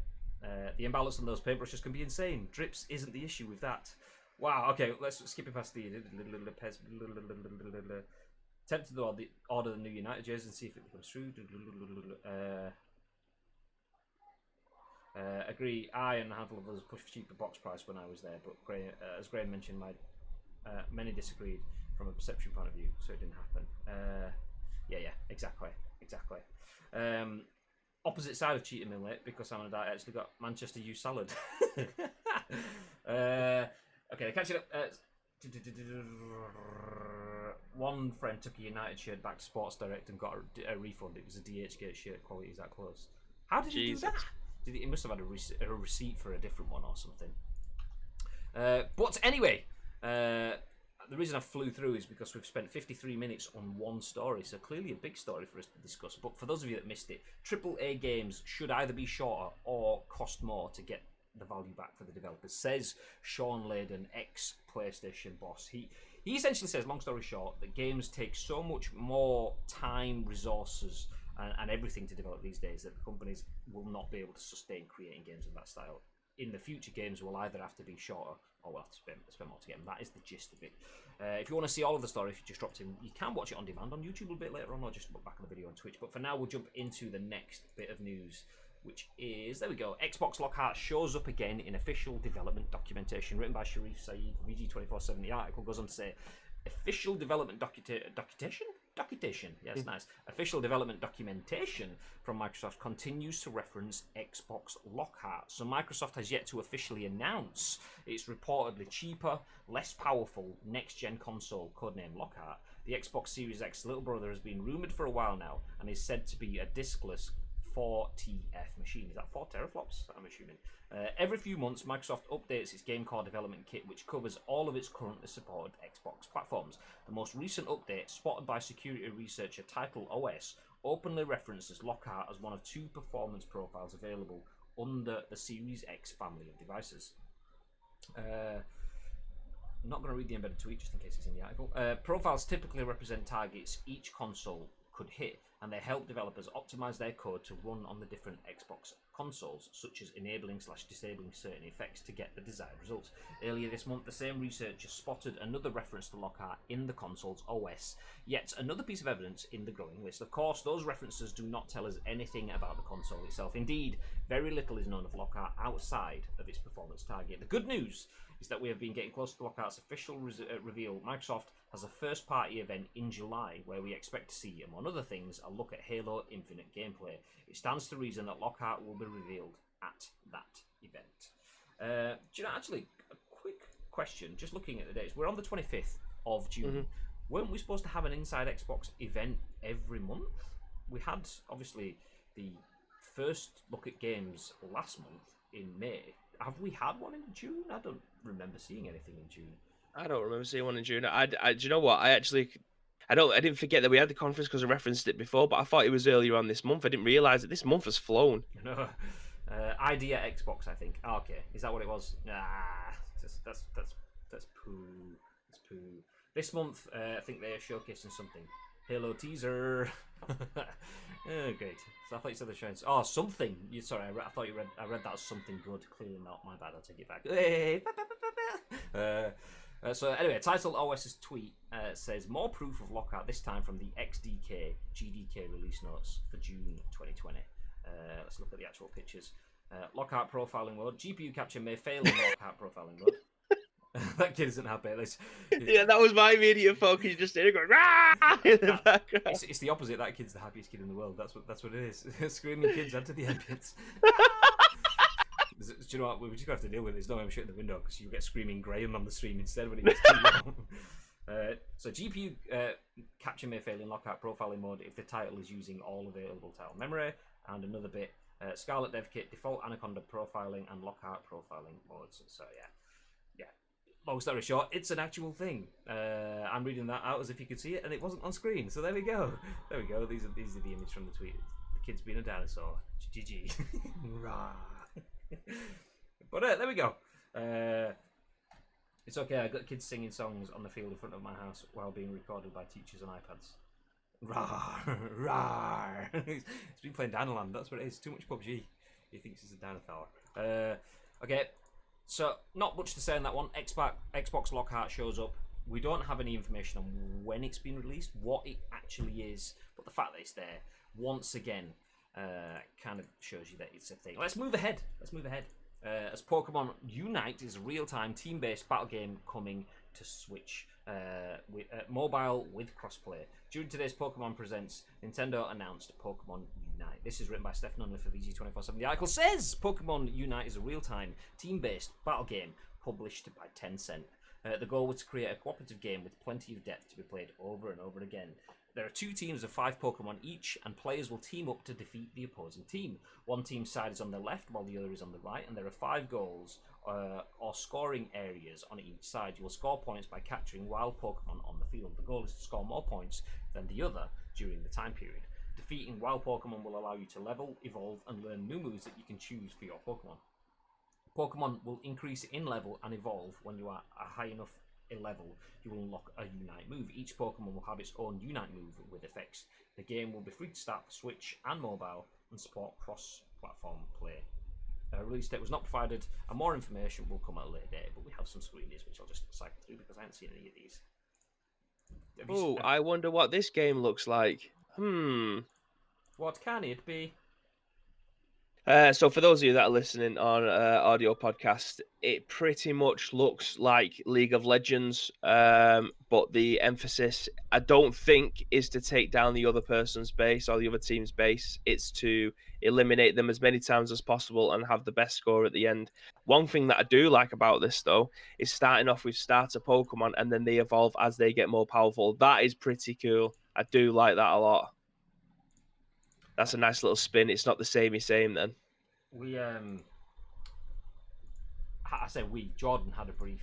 The imbalance on those paintbrushes can be insane. Drips isn't the issue with that. Wow. Okay, let's skip it past the. Tempted to order the new United jersey and see if it comes through. Agree. I and a handful of others pushed for cheaper box price when I was there, but as Graham mentioned, many disagreed from a perception point of view, so it didn't happen. Yeah, exactly. Opposite side of cheating me late because I'm on a diet. I actually got Manchester U salad. Okay, catch it up. One friend took a United shirt back to Sports Direct and got a refund. It was a DHgate shirt. Quality is that close. How did he do that? He must have had a receipt for a different one or something. But anyway, the reason I flew through is because we've spent 53 minutes on one story, so clearly a big story for us to discuss. But for those of you that missed it, AAA games should either be shorter or cost more to get the value back for the developers, says Sean Layden, ex-PlayStation boss. He essentially says, long story short, that games take so much more time, resources, and everything to develop these days that the companies will not be able to sustain creating games of that style. In the future, games will either have to be shorter or we'll have to spend more to get them. That is the gist of it. If you want to see all of the story, if you just dropped in, you can watch it on demand on YouTube a bit later on, or just look back on the video on Twitch. But for now, we'll jump into the next bit of news, which is, there we go, Xbox Lockhart shows up again in official development documentation written by Sherif, Saed, VG247. The article goes on to say, official development documentation, yes, nice. Official development documentation from Microsoft continues to reference Xbox Lockhart. So Microsoft has yet to officially announce its reportedly cheaper, less powerful next-gen console, codenamed Lockhart. The Xbox Series X little brother has been rumoured for a while now and is said to be a diskless 4TF machine. Is that 4 teraflops? I'm assuming. Every few months, Microsoft updates its Game Core development kit, which covers all of its currently supported Xbox platforms. The most recent update, spotted by security researcher Title OS, openly references Lockhart as one of 2 performance profiles available under the Series X family of devices. I'm not going to read the embedded tweet just in case it's in the article. Profiles typically represent targets each console could hit, and they help developers optimize their code to run on the different Xbox consoles, such as enabling/disabling certain effects to get the desired results. Earlier this month, the same researcher spotted another reference to Lockhart in the console's OS, yet another piece of evidence in the growing list. Of course, those references do not tell us anything about the console itself. Indeed, very little is known of Lockhart outside of its performance target. The good news is that we have been getting close to Lockhart's official reveal. Microsoft has a first-party event in July where we expect to see, among other things, a look at Halo Infinite gameplay. It stands to reason that Lockhart will be revealed at that event. Do you know, actually, a quick question, just looking at the dates. We're on the 25th of June. Mm-hmm. Weren't we supposed to have an Inside Xbox event every month? We had, obviously, the first look at games last month in May. Have we had one in June? I don't remember seeing anything in June. I don't remember seeing one in June. Do you know what? I didn't forget that we had the conference because I referenced it before, but I thought it was earlier on this month. I didn't realise that this month has flown. No, Idea Xbox, I think. Oh, okay, is that what it was? Nah, that's poo. That's poo. This month, I think they are showcasing something. Halo teaser. Oh, great. So I thought you said the shows. Oh, something. Sorry, I thought you read. I read that as something good. Clearly not. My bad. I'll take it back. Hey. So anyway, title OS's tweet says more proof of Lockhart. This time from the XDK GDK release notes for June 2020. Let's look at the actual pictures. Lockhart profiling mode. GPU capture may fail in Lockhart profiling mode. That kid isn't happy. Yeah, that was my immediate focus. You just did it going rah in the background. It's the opposite. That kid's the happiest kid in the world. That's what it is. Screaming kids enter the entrance. Do you know what? We just have to deal with it. There's no way I'm shutting the window because you get screaming Graham on the stream instead when it gets too long. So GPU capture may fail in Lockhart profiling mode if the title is using all available title memory, and another bit Scarlet Dev Kit default Anaconda profiling and Lockhart profiling modes. So yeah. Long story short, it's an actual thing. I'm reading that out as if you could see it, and it wasn't on screen. So there we go. There we go. These are the images from the tweet. The kid's being a dinosaur. GG. But there we go. It's okay. I got kids singing songs on the field in front of my house while being recorded by teachers on iPads. Rawr, rawr. He's been playing Dinoland. That's what it is. Too much PUBG. He thinks he's a dinosaur. Okay. So, not much to say on that one. Xbox Lockhart shows up. We don't have any information on when it's been released, what it actually is, but the fact that it's there, once again, kind of shows you that it's a thing. Let's move ahead. As Pokemon Unite is a real-time, team-based battle game coming to Switch, mobile with crossplay. During today's Pokemon Presents, Nintendo announced Pokemon Unite. This is written by Stephany for VG247. The article says Pokemon Unite is a real-time, team-based battle game published by Tencent. The goal was to create a cooperative game with plenty of depth to be played over and over again. There are 2 teams of 5 Pokemon each, and players will team up to defeat the opposing team. One team's side is on the left, while the other is on the right, and there are 5 goals or scoring areas on each side. You will score points by capturing wild Pokemon on the field. The goal is to score more points than the other during the time period. Defeating wild Pokemon will allow you to level, evolve, and learn new moves that you can choose for your Pokemon. Pokemon will increase in level and evolve when you are a high enough a level. You will unlock a Unite move. Each Pokemon will have its own Unite move with effects. The game will be free to start for Switch and mobile and support cross-platform play. Release date was not provided, and more information will come at a later date, but we have some screenies which I'll just cycle through because I haven't seen any of these. Oh, I wonder what this game looks like. What can it be? So for those of you that are listening on audio podcast, it pretty much looks like League of Legends, but the emphasis, I don't think, is to take down the other person's base or the other team's base. It's to eliminate them as many times as possible and have the best score at the end. One thing that I do like about this, though, is starting off with starter Pokemon and then they evolve as they get more powerful. That is pretty cool. I do like that a lot. That's a nice little spin. It's not the same then. Jordan had a brief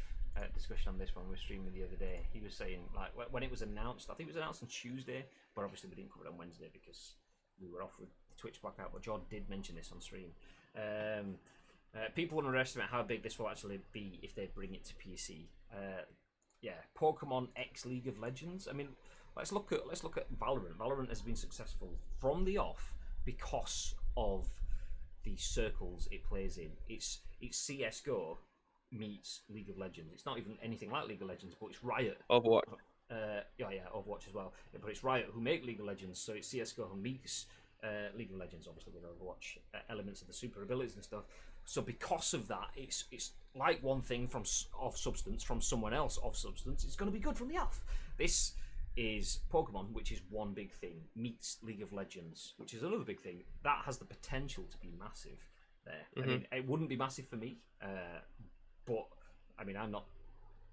discussion on this when we were streaming the other day. He was saying, like, when it was announced, I think it was announced on Tuesday, but obviously we didn't cover it on Wednesday because we were off with the Twitch blackout, but Jordan did mention this on stream. People underestimate how big this will actually be if they bring it to PC. Pokemon X League of Legends. I mean, let's look at Valorant. Valorant has been successful from the off because of the circles it plays in. It's CS:GO meets League of Legends. It's not even anything like League of Legends, but it's Riot. Overwatch. Overwatch as well. But it's Riot who make League of Legends, so it's CS:GO who meets League of Legends, obviously with Overwatch elements of the super abilities and stuff. So because of that, it's like one thing of substance from someone else of substance. It's going to be good from the off. This is Pokemon, which is one big thing, meets League of Legends, which is another big thing. That has the potential to be massive there. I mean, it wouldn't be massive for me, but I mean, I'm not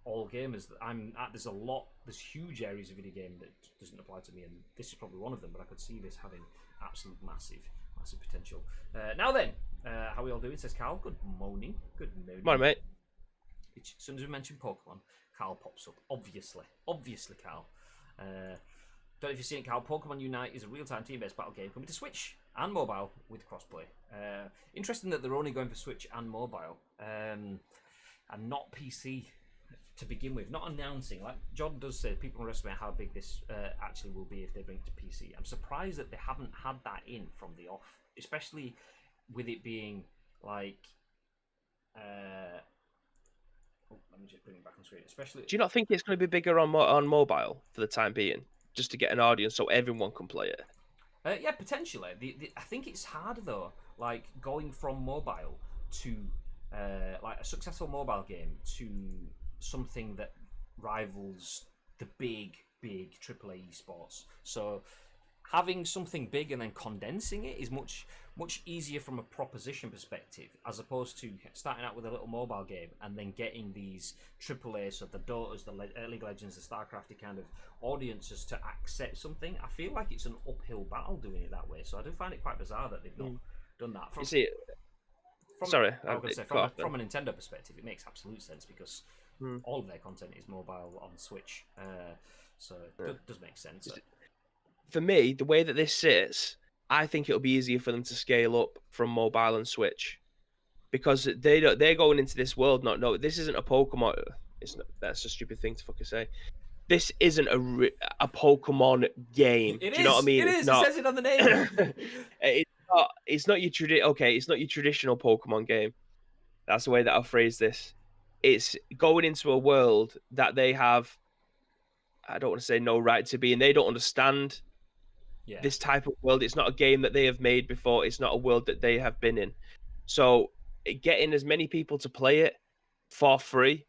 all gamers. There's huge areas of video game that doesn't apply to me, and this is probably one of them, but I could see this having absolute massive potential. Now then, how are we all doing? Says Carl. Good morning. Morning, mate. As soon as we mention Pokemon, Carl pops up. Obviously, Carl. Don't know if you've seen it, Carl. Pokemon Unite is a real-time team-based battle game coming to Switch and mobile with crossplay. Interesting that they're only going for Switch and mobile, and not PC. to begin with, not announcing. Like John does say, people underestimate how big this actually will be if they bring it to PC. I'm surprised that they haven't had that in from the off, especially with it being like. Let me just bring it back on screen. Especially, Do you not think it's going to be bigger on mobile for the time being, just to get an audience so everyone can play it? yeah, potentially. I think it's harder though, like going from mobile to like a successful mobile game to something that rivals the big AAA esports. So having something big and then condensing it is much easier from a proposition perspective, as opposed to starting out with a little mobile game and then getting these AAA, so the Dotas, the League of Legends, the StarCrafty kind of audiences to accept something. I feel like it's an uphill battle doing it that way. So I do find it quite bizarre that they've not done that. You see, from a Nintendo perspective, it makes absolute sense because all of their content is mobile on Switch, so it does make sense. For me, the way that this sits, I think it'll be easier for them to scale up from mobile and Switch, because they're going into this world not know this isn't a Pokemon. It's not, that's a stupid thing to fucking say. This isn't a Pokemon game. It Do you know what I mean? It is. It says it on the name. It's not your it's not your traditional Pokemon game. That's the way that I'll phrase this. It's going into a world that they have, I don't want to say no right to be in. They don't understand this type of world. It's not a game that they have made before. It's not a world that they have been in. So getting as many people to play it for free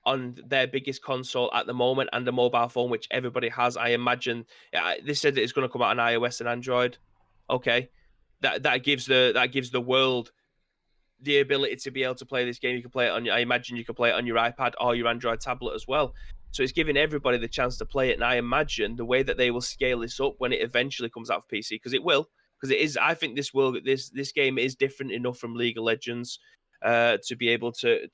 on their biggest console at the moment and a mobile phone, which everybody has, I imagine. They said that it's going to come out on iOS and Android. Okay, that gives the world the ability to be able to play this game. You can play it on. I imagine you can play it on your iPad or your Android tablet as well. So it's giving everybody the chance to play it. And I imagine the way that they will scale this up when it eventually comes out for PC, because it will, because it is. I think this game is different enough from League of Legends to be able to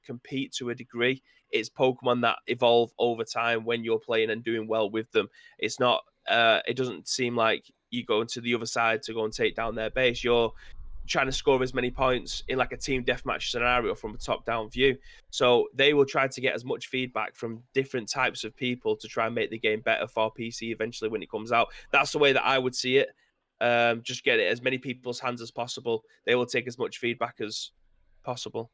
compete to a degree. It's Pokemon that evolve over time when you're playing and doing well with them. It's not. It doesn't seem like you go to the other side to go and take down their base. You're trying to score as many points in like a team deathmatch scenario from a top-down view. So they will try to get as much feedback from different types of people to try and make the game better for PC eventually when it comes out. That's the way that I would see it. Just get it as many people's hands as possible. They will take as much feedback as possible.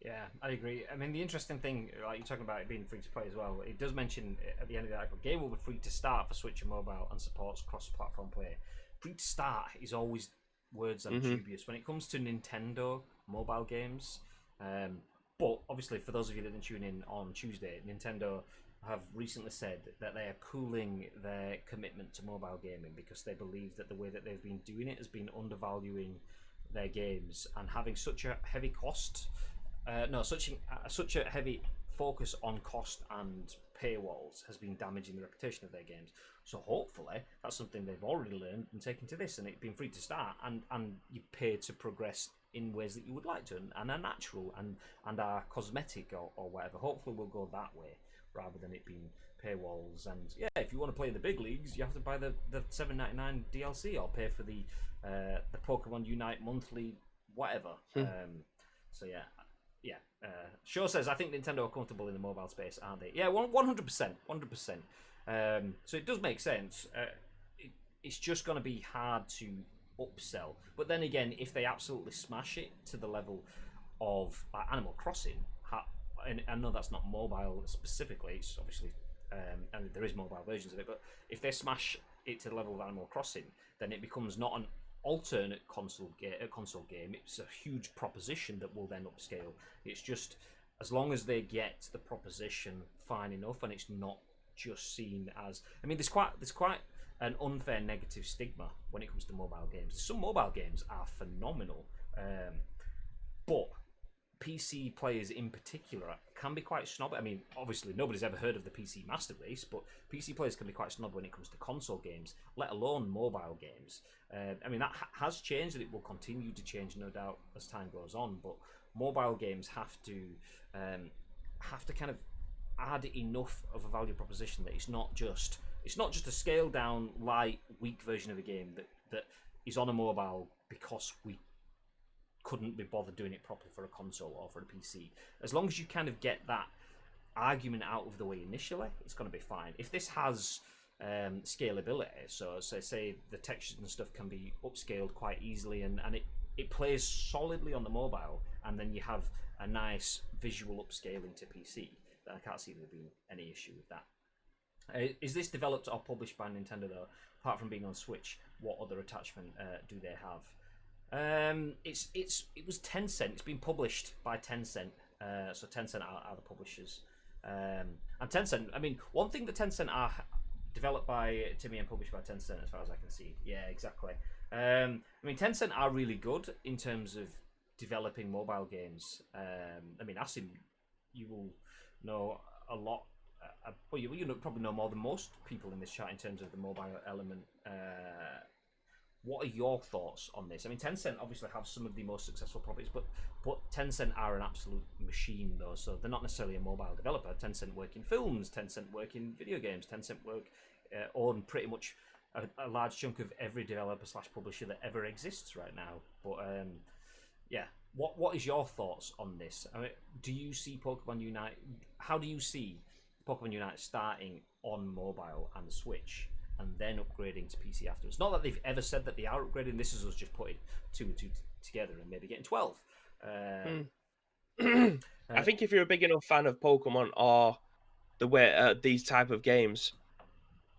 Yeah, I agree. I mean, the interesting thing, like you're talking about it being free to play as well, it does mention at the end of the article, game will be free to start for Switch and mobile and supports cross-platform play. Free to start is always words I'm dubious when it comes to Nintendo mobile games. But obviously, for those of you that didn't tune in on Tuesday, Nintendo have recently said that they are cooling their commitment to mobile gaming because they believe that the way that they've been doing it has been undervaluing their games and having such a heavy cost. Such a heavy focus on cost and paywalls has been damaging the reputation of their games. So hopefully that's something they've already learned and taken to this, and it being free to start and you pay to progress in ways that you would like to and are natural and are cosmetic or whatever. Hopefully we'll go that way rather than it being paywalls. And yeah, if you want to play in the big leagues, you have to buy the $7.99 DLC or pay for the Pokemon Unite monthly whatever. So yeah. Shaw says, I think Nintendo are comfortable in the mobile space, aren't they? Yeah, 100%. 100%. So it does make sense. It's just going to be hard to upsell. But then again, if they absolutely smash it to the level of Animal Crossing, and I know that's not mobile specifically, it's obviously, and there is mobile versions of it, but if they smash it to the level of Animal Crossing, then it becomes not an alternate console game. It's a huge proposition that will then upscale. It's just as long as they get the proposition fine enough and it's not just seen as, I mean, there's quite an unfair negative stigma when it comes to mobile games. Some mobile games are phenomenal, but PC players in particular can be quite snob. I mean, obviously nobody's ever heard of the PC Master Race, but PC players can be quite snob when it comes to console games, let alone mobile games. I mean, that has changed, and it will continue to change, no doubt, as time goes on. But mobile games have to kind of add enough of a value proposition that it's not just a scaled down, light, weak version of a game that is on a mobile because we couldn't be bothered doing it properly for a console or for a PC. As long as you kind of get that argument out of the way initially, it's going to be fine. If this has scalability, so say the textures and stuff can be upscaled quite easily, and it plays solidly on the mobile, and then you have a nice visual upscaling to PC, then I can't see there being any issue with that. Is this developed or published by Nintendo though? Apart from being on Switch, what other attachment do they have? It was Tencent. It's been published by Tencent, so Tencent are the publishers. And Tencent, I mean, one thing that Tencent are developed by Timmy and published by Tencent, as far as I can see. Yeah, exactly. I mean, Tencent are really good in terms of developing mobile games. I mean, Asim, you will know a lot. Well, you probably know more than most people in this chat in terms of the mobile element. What are your thoughts on this? I mean, Tencent obviously have some of the most successful properties, but Tencent are an absolute machine, though. So they're not necessarily a mobile developer. Tencent work in films. Tencent work in video games. Tencent work own pretty much a large chunk of every developer / publisher that ever exists right now. But yeah, what is your thoughts on this? I mean, do you see Pokemon Unite? How do you see Pokemon Unite starting on mobile and Switch, and then upgrading to PC afterwards? Not that they've ever said that they are upgrading. This is us just putting 2 and 2 together and maybe getting 12. I think if you're a big enough fan of Pokemon or the way these type of games,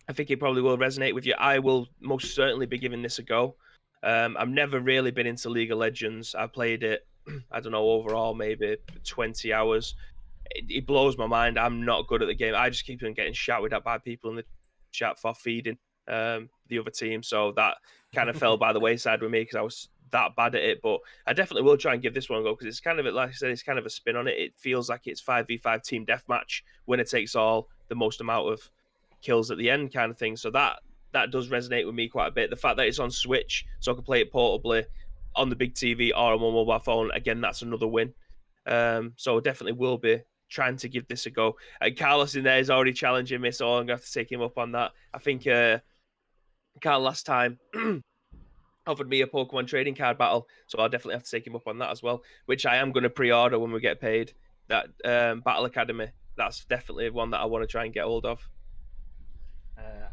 I think it probably will resonate with you. I will most certainly be giving this a go. I've never really been into League of Legends. I've played it, I don't know, overall maybe 20 hours. It blows my mind. I'm not good at the game. I just keep on getting shouted at by people in the chat for feeding the other team. So that kind of fell by the wayside with me because I was that bad at it. But I definitely will try and give this one a go because it's kind of, like I said, it's kind of a spin on it. It feels like it's 5v5 team deathmatch, winner takes all, the most amount of kills at the end kind of thing. So that does resonate with me quite a bit. The fact that it's on Switch, so I can play it portably on the big TV or on my mobile phone, again, that's another win. So definitely will be trying to give this a go. Carlos in there is already challenging me, so I'm going to have to take him up on that. I think Carl last time offered me a Pokemon trading card battle, so I'll definitely have to take him up on that as well, which I am going to pre-order when we get paid. That Battle Academy, that's definitely one that I want to try and get hold of.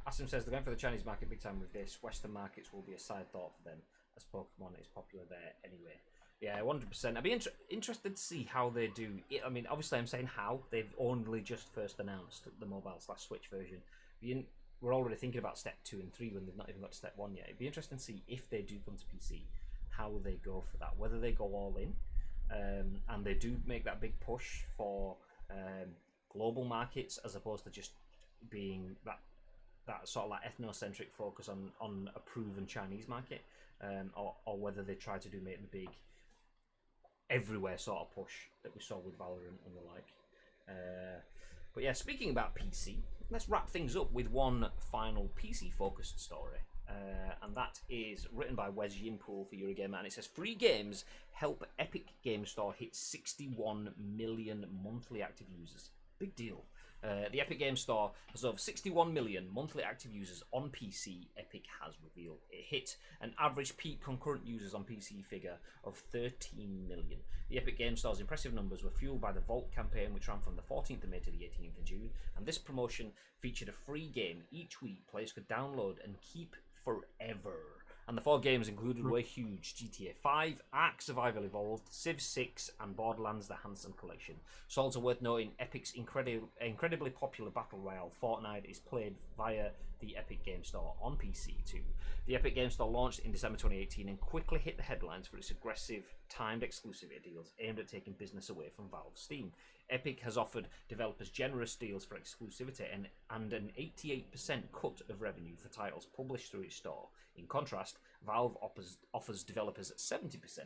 Asim says they're going for the Chinese market big time with this. Western markets will be a side thought for them, as Pokemon is popular there anyway. Yeah, 100%. I'd be interested to see how they do it. I mean, obviously I'm saying how. They've only just first announced the mobile / Switch version. We're already thinking about step 2 and 3 when they've not even got to step 1 yet. It'd be interesting to see if they do come to PC, how they go for that. Whether they go all in, and they do make that big push for global markets as opposed to just being that sort of like ethnocentric focus on a proven Chinese market, or whether they try to make the big everywhere sort of push that we saw with Valorant and the like. But yeah, speaking about PC, let's wrap things up with one final PC-focused story. And that is written by Yin-Poole for Eurogamer, and it says, free games help Epic Game Store hit 61 million monthly active users. Big deal. The Epic Game Store has over 61 million monthly active users on PC, Epic has revealed. It hit an average peak concurrent users on PC figure of 13 million. The Epic Game Store's impressive numbers were fueled by the Vault campaign, which ran from the 14th of May to the 18th of June, and this promotion featured a free game each week players could download and keep forever. And the 4 games included were huge: GTA 5, Ark Survival Evolved, Civ 6, and Borderlands The Handsome Collection. So also worth noting, Epic's incredibly popular Battle Royale, Fortnite, is played via the Epic Game Store on PC too. The Epic Game Store launched in December 2018 and quickly hit the headlines for its aggressive, timed exclusivity deals aimed at taking business away from Valve's Steam. Epic has offered developers generous deals for exclusivity and an 88% cut of revenue for titles published through its store. In contrast, Valve offers developers 70%.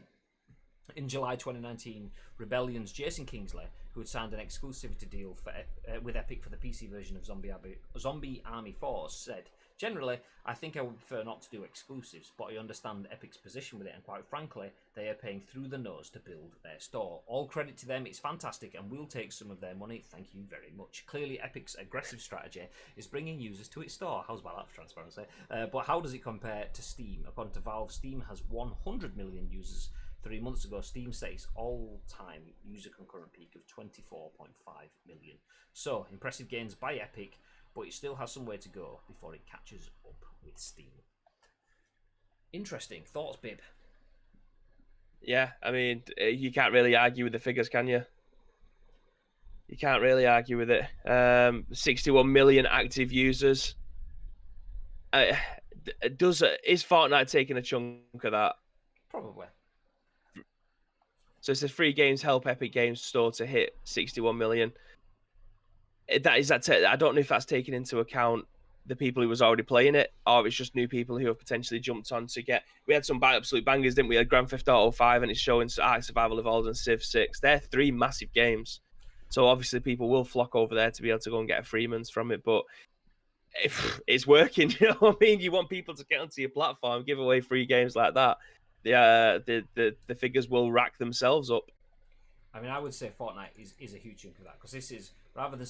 In July 2019, Rebellion's Jason Kingsley, who had signed an exclusivity deal with Epic for the PC version of Zombie Army Force, said, "Generally, I think I would prefer not to do exclusives, but I understand Epic's position with it, and quite frankly, they are paying through the nose to build their store. All credit to them, it's fantastic, and we'll take some of their money, thank you very much." Clearly, Epic's aggressive strategy is bringing users to its store. How's about that for transparency? But how does it compare to Steam? According to Valve, Steam has 100 million users, 3 months ago, Steam set its all-time user concurrent peak of 24.5 million. So, impressive gains by Epic, but it still has some way to go before it catches up with Steam. Interesting. Thoughts, Bib? Yeah, I mean, you can't really argue with the figures, can you? You can't really argue with it. 61 million active users. Is Fortnite taking a chunk of that? Probably. So it says free games help Epic Games Store to hit 61 million. I don't know if that's taken into account the people who was already playing it, or it's just new people who have potentially jumped on to get. We had some absolute bangers, didn't we? We had Grand Theft Auto 5, and it's showing Ark Survival Evolved and Civ 6. They're 3 massive games, so obviously people will flock over there to be able to go and get a Freemans from it. But if it's working, you know what I mean? You want people to get onto your platform, give away free games like that. The figures will rack themselves up. I mean, I would say Fortnite is a huge chunk of that, because this is, rather than